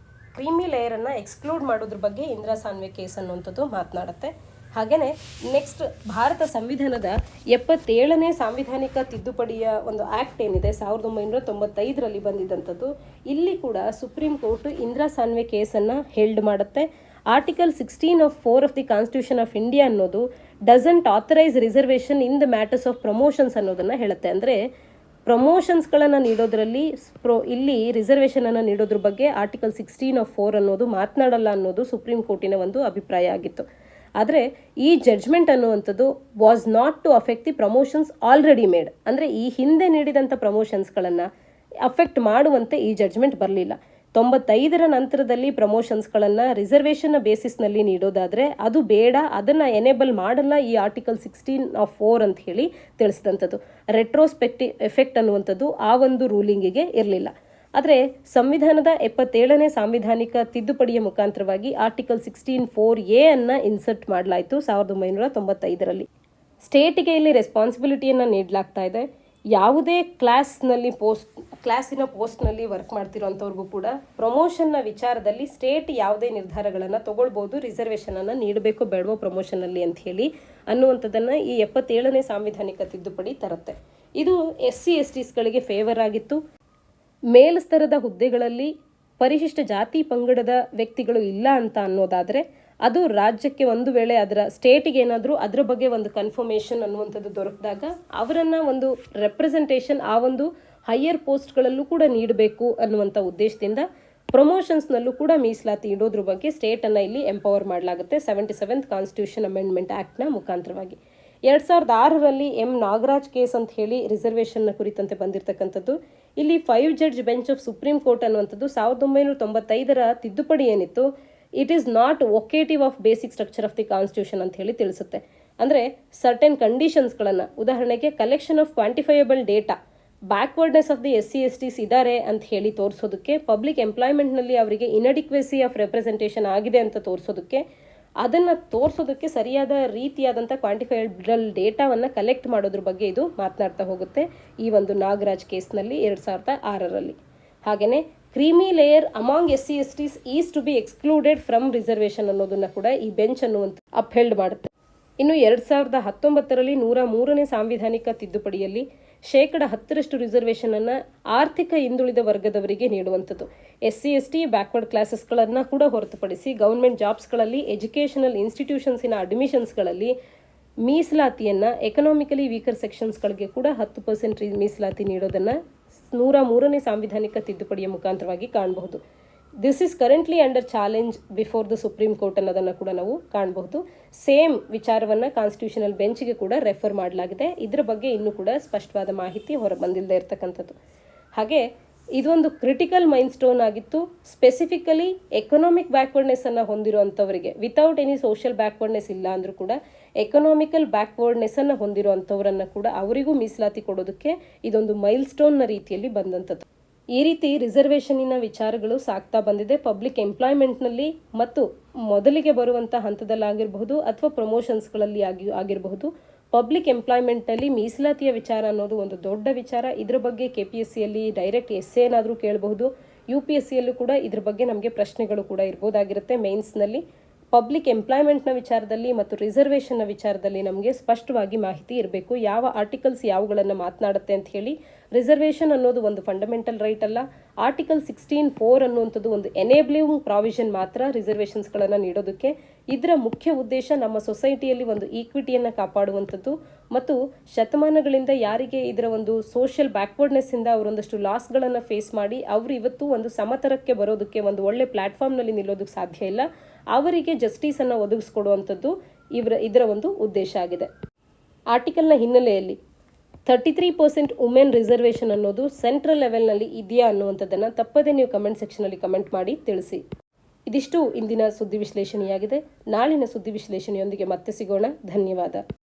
ಕ್ರೀಮಿ ಲೇಯರನ್ನು ಎಕ್ಸ್ಕ್ಲೂಡ್ ಮಾಡೋದ್ರ ಬಗ್ಗೆ ಇಂದಿರಾ ಸಾನ್ವೆ ಕೇಸ್ ಅನ್ನುವಂಥದ್ದು ಮಾತನಾಡುತ್ತೆ. ಹಾಗೆಯೇ ನೆಕ್ಸ್ಟ್ ಭಾರತ ಸಂವಿಧಾನದ 77ನೇ ಸಾಂವಿಧಾನಿಕ ತಿದ್ದುಪಡಿಯ ಒಂದು ಆ್ಯಕ್ಟ್ ಏನಿದೆ 1995ರಲ್ಲಿ ಬಂದಿದ್ದಂಥದ್ದು, ಇಲ್ಲಿ ಕೂಡ ಸುಪ್ರೀಂ ಕೋರ್ಟ್ ಇಂದಿರಾ ಸಾನ್ವೆ ಕೇಸನ್ನು ಹೆಲ್ಡ್ ಮಾಡುತ್ತೆ. Article 16(4) of the constitution of India ಅನ್ನೋದು doesn't authorise reservation in the matters of promotions ಅನ್ನೋದನ್ನು ಹೇಳುತ್ತೆ. ಅಂದರೆ ಪ್ರಮೋಷನ್ಸ್ಗಳನ್ನು ನೀಡೋದ್ರಲ್ಲಿ ಇಲ್ಲಿ ರಿಸರ್ವೇಷನನ್ನು ನೀಡೋದ್ರ ಬಗ್ಗೆ ಆರ್ಟಿಕಲ್ 16(4) ಅನ್ನೋದು ಮಾತನಾಡಲ್ಲ ಅನ್ನೋದು ಸುಪ್ರೀಂ ಕೋರ್ಟಿನ ಒಂದು ಅಭಿಪ್ರಾಯ ಆಗಿತ್ತು. ಆದರೆ ಈ ಜಡ್ಜ್ಮೆಂಟ್ ಅನ್ನುವಂಥದ್ದು was not to affect the promotions already made. ಅಂದರೆ ಈ ಹಿಂದೆ ನೀಡಿದಂಥ ಪ್ರಮೋಷನ್ಸ್ಗಳನ್ನು ಅಫೆಕ್ಟ್ ಮಾಡುವಂತೆ ಈ ಜಡ್ಜ್ಮೆಂಟ್ ಬರಲಿಲ್ಲ. 95ರ ನಂತರದಲ್ಲಿ ಪ್ರಮೋಷನ್ಸ್ಗಳನ್ನು ರಿಸರ್ವೇಷನ್ನ ಬೇಸಿಸ್ನಲ್ಲಿ ನೀಡೋದಾದರೆ ಅದು ಬೇಡ, ಅದನ್ನು ಎನೇಬಲ್ ಮಾಡಲ್ಲ ಈ ಆರ್ಟಿಕಲ್ 16(4) ಅಂತ ಹೇಳಿ ತಿಳಿಸಿದಂಥದ್ದು. ರೆಟ್ರೋಸ್ಪೆಕ್ಟಿವ್ ಎಫೆಕ್ಟ್ ಅನ್ನುವಂಥದ್ದು ಆ ಒಂದು ರೂಲಿಂಗಿಗೆ ಇರಲಿಲ್ಲ. ಆದರೆ ಸಂವಿಧಾನದ 77ನೇ ಸಾಂವಿಧಾನಿಕ ತಿದ್ದುಪಡಿಯ ಮುಖಾಂತರವಾಗಿ ಆರ್ಟಿಕಲ್ 16(4)A ಅನ್ನು ಇನ್ಸರ್ಟ್ ಮಾಡಲಾಯಿತು 1995ರಲ್ಲಿ. ಸ್ಟೇಟಿಗೆ ಇಲ್ಲಿ ರೆಸ್ಪಾನ್ಸಿಬಿಲಿಟಿಯನ್ನು ನೀಡಲಾಗ್ತಾ ಇದೆ. ಯಾವುದೇ ಕ್ಲಾಸಿನ ಪೋಸ್ಟ್ನಲ್ಲಿ ವರ್ಕ್ ಮಾಡ್ತಿರೋಂಥವ್ರಿಗೂ ಕೂಡ ಪ್ರಮೋಷನ್ನ ವಿಚಾರದಲ್ಲಿ ಸ್ಟೇಟ್ ಯಾವುದೇ ನಿರ್ಧಾರಗಳನ್ನು ತಗೊಳ್ಬೋದು, ರಿಸರ್ವೇಷನನ್ನು ನೀಡಬೇಕು ಬೇಡವೋ ಪ್ರಮೋಷನಲ್ಲಿ ಅಂತ ಹೇಳಿ ಅನ್ನುವಂಥದ್ದನ್ನು ಈ 77ನೇ ಸಾಂವಿಧಾನಿಕ ತಿದ್ದುಪಡಿ ತರುತ್ತೆ. ಇದು SC/STsಗಳಿಗೆ ಫೇವರ್ ಆಗಿತ್ತು. ಮೇಲ್ಸ್ತರದ ಹುದ್ದೆಗಳಲ್ಲಿ ಪರಿಶಿಷ್ಟ ಜಾತಿ ಪಂಗಡದ ವ್ಯಕ್ತಿಗಳು ಇಲ್ಲ ಅಂತ ಅನ್ನೋದಾದರೆ ಅದು ರಾಜ್ಯಕ್ಕೆ ಒಂದು ವೇಳೆ ಅದರ ಸ್ಟೇಟಿಗೆ ಏನಾದರೂ ಅದರ ಬಗ್ಗೆ ಒಂದು ಕನ್ಫರ್ಮೇಷನ್ ಅನ್ನುವಂಥದ್ದು ದೊರಕಿದಾಗ ಅವರನ್ನು ಒಂದು ರೆಪ್ರೆಸೆಂಟೇಷನ್ ಆ ಒಂದು ಹೈಯರ್ ಪೋಸ್ಟ್ಗಳಲ್ಲೂ ಕೂಡ ನೀಡಬೇಕು ಅನ್ನುವಂಥ ಉದ್ದೇಶದಿಂದ ಪ್ರಮೋಷನ್ಸ್ನಲ್ಲೂ ಕೂಡ ಮೀಸಲಾತಿ ಇಡೋದ್ರ ಬಗ್ಗೆ ಸ್ಟೇಟನ್ನು ಇಲ್ಲಿ ಎಂಪವರ್ ಮಾಡಲಾಗುತ್ತೆ 77th ಕಾನ್ಸ್ಟಿಟ್ಯೂಷನ್ ಅಮೆಂಡ್ಮೆಂಟ್ ಆ್ಯಕ್ಟ್ನ ಮುಖಾಂತರವಾಗಿ. 2006ರಲ್ಲಿ ನಾಗರಾಜ್ ಕೇಸ್ ಅಂತ ಹೇಳಿ ರಿಸರ್ವೇಷನ್ನ ಕುರಿತಂತೆ ಬಂದಿರತಕ್ಕಂಥದ್ದು. ಇಲ್ಲಿ 5 judge bench of supreme court ಅನ್ನುವಂಥದ್ದು 1995ರ ತಿದ್ದುಪಡಿ ಏನಿತ್ತು it is not violative of basic structure of the constitution ಅಂತ ಹೇಳಿ ತಿಳಿಸುತ್ತೆ. ಅಂದರೆ ಸರ್ಟೆನ್ ಕಂಡೀಷನ್ಸ್ಗಳನ್ನು, ಉದಾಹರಣೆಗೆ collection of quantifiable data, backwardness of the SC/STs ಇದ್ದಾರೆ ಅಂತ ಹೇಳಿ ತೋರಿಸೋದಕ್ಕೆ, ಪಬ್ಲಿಕ್ ಎಂಪ್ಲಾಯ್ಮೆಂಟ್ನಲ್ಲಿ ಅವರಿಗೆ ಇನ್ಅಡಿಕ್ವೆಸಿ ಆಫ್ ರೆಪ್ರೆಸೆಂಟೇಷನ್ ಆಗಿದೆ ಅಂತ ತೋರಿಸೋದಕ್ಕೆ, ಅದನ್ನು ತೋರಿಸೋದಕ್ಕೆ ಸರಿಯಾದ ರೀತಿಯಾದಂಥ ಕ್ವಾಂಟಿಫೈಯಬಲ್ ಡೇಟಾವನ್ನು ಕಲೆಕ್ಟ್ ಮಾಡೋದ್ರ ಬಗ್ಗೆ ಇದು ಮಾತನಾಡ್ತಾ ಹೋಗುತ್ತೆ ಈ ಒಂದು ನಾಗರಾಜ್ ಕೇಸ್ನಲ್ಲಿ 2006ರಲ್ಲಿ. ಹಾಗೆಯೇ creamy layer among SC/STs is to be excluded from reservation ಅನ್ನೋದನ್ನು ಕೂಡ ಈ ಬೆಂಚ್ ಅನ್ನುವಂಥ ಅಪ್ಹೆಲ್ಡ್ ಮಾಡುತ್ತೆ. ಇನ್ನು 2019ರಲ್ಲಿ 103ನೇ ಸಾಂವಿಧಾನಿಕ ತಿದ್ದುಪಡಿಯಲ್ಲಿ 10% ರಿಸರ್ವೇಷನನ್ನು ಆರ್ಥಿಕ ಹಿಂದುಳಿದ ವರ್ಗದವರಿಗೆ ನೀಡುವಂಥದ್ದು. SC/ST ಬ್ಯಾಕ್ವರ್ಡ್ ಕ್ಲಾಸಸ್ಗಳನ್ನು ಕೂಡ ಹೊರತುಪಡಿಸಿ ಗೌರ್ಮೆಂಟ್ ಜಾಬ್ಸ್ಗಳಲ್ಲಿ, ಎಜುಕೇಷನಲ್ ಇನ್ಸ್ಟಿಟ್ಯೂಷನ್ಸಿನ ಅಡ್ಮಿಷನ್ಸ್ಗಳಲ್ಲಿ ಮೀಸಲಾತಿಯನ್ನು ಎಕನಾಮಿಕಲಿ ವೀಕರ್ ಸೆಕ್ಷನ್ಸ್ಗಳಿಗೆ ಕೂಡ 10% ಮೀಸಲಾತಿ ನೀಡೋದನ್ನು 103ನೇ ಸಾಂವಿಧಾನಿಕ ತಿದ್ದುಪಡಿಯ ಮುಖಾಂತರವಾಗಿ ಕಾಣಬಹುದು. This is currently under challenge before the supreme court ಅನ್ನೋದನ್ನು ಕೂಡ ನಾವು ಕಾಣಬಹುದು. ಸೇಮ್ ವಿಚಾರವನ್ನು ಕಾನ್ಸ್ಟಿಟ್ಯೂಷನಲ್ ಬೆಂಚ್ಗೆ ಕೂಡ ರೆಫರ್ ಮಾಡಲಾಗಿದೆ. ಇದರ ಬಗ್ಗೆ ಇನ್ನೂ ಕೂಡ ಸ್ಪಷ್ಟವಾದ ಮಾಹಿತಿ ಹೊರ ಬಂದಿಲ್ಲದೆ ಇರತಕ್ಕಂಥದ್ದು. ಹಾಗೆ ಇದೊಂದು ಕ್ರಿಟಿಕಲ್ ಮೈಲ್ ಸ್ಟೋನ್ ಆಗಿತ್ತು. ಸ್ಪೆಸಿಫಿಕಲಿ ಎಕನಾಮಿಕ್ ಬ್ಯಾಕ್ವರ್ಡ್ನೆಸ್ ಅನ್ನು ಹೊಂದಿರುವಂಥವರಿಗೆ, ವಿತೌಟ್ ಎನಿ ಸೋಷಿಯಲ್ ಬ್ಯಾಕ್ವರ್ಡ್ನೆಸ್ ಇಲ್ಲ ಅಂದರೂ ಕೂಡ ಎಕನಾಮಿಕಲ್ ಬ್ಯಾಕ್ವರ್ಡ್ನೆಸ್ ಅನ್ನು ಹೊಂದಿರುವಂಥವರನ್ನು ಕೂಡ ಅವರಿಗೂ ಮೀಸಲಾತಿ ಕೊಡೋದಕ್ಕೆ ಇದೊಂದು ಮೈಲ್ ಸ್ಟೋನ್ನ ರೀತಿಯಲ್ಲಿ ಬಂದಂಥದ್ದು. ಈ ರೀತಿ ರಿಸರ್ವೇಷನ್ನಿನ ವಿಚಾರಗಳು ಸಾಗ್ತಾ ಬಂದಿದೆ. ಪಬ್ಲಿಕ್ ಎಂಪ್ಲಾಯ್ಮೆಂಟ್ನಲ್ಲಿ ಮತ್ತು ಮೊದಲಿಗೆ ಬರುವಂಥ ಹಂತದಲ್ಲಾಗಿರಬಹುದು ಅಥವಾ ಪ್ರಮೋಷನ್ಸ್ಗಳಲ್ಲಿ ಆಗಿರಬಹುದು, ಪಬ್ಲಿಕ್ ಎಂಪ್ಲಾಯ್ಮೆಂಟ್ನಲ್ಲಿ ಮೀಸಲಾತಿಯ ವಿಚಾರ ಅನ್ನೋದು ಒಂದು ದೊಡ್ಡ ವಿಚಾರ. ಇದ್ರ ಬಗ್ಗೆ KPSCಯಲ್ಲಿ ಡೈರೆಕ್ಟ್ ಎಸ್ಸೆ ಏನಾದರೂ ಕೇಳಬಹುದು. UPSCಯಲ್ಲೂ ಕೂಡ ಇದ್ರ ಬಗ್ಗೆ ನಮಗೆ ಪ್ರಶ್ನೆಗಳು ಕೂಡ ಇರ್ಬೋದಾಗಿರುತ್ತೆ. ಮೇನ್ಸ್ನಲ್ಲಿ ಪಬ್ಲಿಕ್ ಎಂಪ್ಲಾಯ್ಮೆಂಟ್ನ ವಿಚಾರದಲ್ಲಿ ಮತ್ತು ರಿಸರ್ವೇಷನ್ನ ವಿಚಾರದಲ್ಲಿ ನಮಗೆ ಸ್ಪಷ್ಟವಾಗಿ ಮಾಹಿತಿ ಇರಬೇಕು. ಯಾವ ಆರ್ಟಿಕಲ್ಸ್ ಯಾವುಗಳನ್ನು ಮಾತನಾಡುತ್ತೆ ಅಂತ ಹೇಳಿ. ರಿಸರ್ವೇಷನ್ ಅನ್ನೋದು ಒಂದು ಫಂಡಮೆಂಟಲ್ ರೈಟ್ ಅಲ್ಲ. ಆರ್ಟಿಕಲ್ 16(4) ಅನ್ನುವಂಥದ್ದು ಒಂದು ಎನೇಬ್ಲಿಂಗ್ ಪ್ರಾವಿಷನ್ ಮಾತ್ರ ರಿಸರ್ವೇಷನ್ಸ್ಗಳನ್ನು ನೀಡೋದಕ್ಕೆ. ಇದರ ಮುಖ್ಯ ಉದ್ದೇಶ ನಮ್ಮ ಸೊಸೈಟಿಯಲ್ಲಿ ಒಂದು ಈಕ್ವಿಟಿಯನ್ನು ಕಾಪಾಡುವಂಥದ್ದು ಮತ್ತು ಶತಮಾನಗಳಿಂದ ಯಾರಿಗೆ ಇದರ ಒಂದು ಸೋಷಿಯಲ್ ಬ್ಯಾಕ್ವರ್ಡ್ನೆಸ್ಸಿಂದ ಅವರೊಂದಷ್ಟು ಲಾಸ್ಗಳನ್ನು ಫೇಸ್ ಮಾಡಿ ಅವರು ಇವತ್ತು ಒಂದು ಸಮತರಕ್ಕೆ ಬರೋದಕ್ಕೆ, ಒಂದು ಒಳ್ಳೆ ಪ್ಲ್ಯಾಟ್ಫಾರ್ಮ್ನಲ್ಲಿ ನಿಲ್ಲೋದಕ್ಕೆ ಸಾಧ್ಯ ಇಲ್ಲ, ಅವರಿಗೆ ಜಸ್ಟಿಸನ್ನು ಒದಗಿಸ್ಕೊಡುವಂಥದ್ದು ಇದರ ಒಂದು ಉದ್ದೇಶ ಆಗಿದೆ. ಆರ್ಟಿಕಲ್ನ ಹಿನ್ನೆಲೆಯಲ್ಲಿ 33% ವುಮೆನ್ ರಿಸರ್ವೇಷನ್ ಅನ್ನೋದು ಸೆಂಟ್ರಲ್ ಲೆವೆಲ್ನಲ್ಲಿ ಇದೆಯಾ ಅನ್ನುವಂಥದ್ದನ್ನು ತಪ್ಪದೇ ನೀವು ಕಮೆಂಟ್ ಸೆಕ್ಷನಲ್ಲಿ ಕಮೆಂಟ್ ಮಾಡಿ ತಿಳಿಸಿ. ಇದಿಷ್ಟು ಇಂದಿನ ಸುದ್ದಿ ವಿಶ್ಲೇಷಣೆಯಾಗಿದೆ. ನಾಳಿನ ಸುದ್ದಿ ವಿಶ್ಲೇಷಣೆಯೊಂದಿಗೆ ಮತ್ತೆ ಸಿಗೋಣ. ಧನ್ಯವಾದ.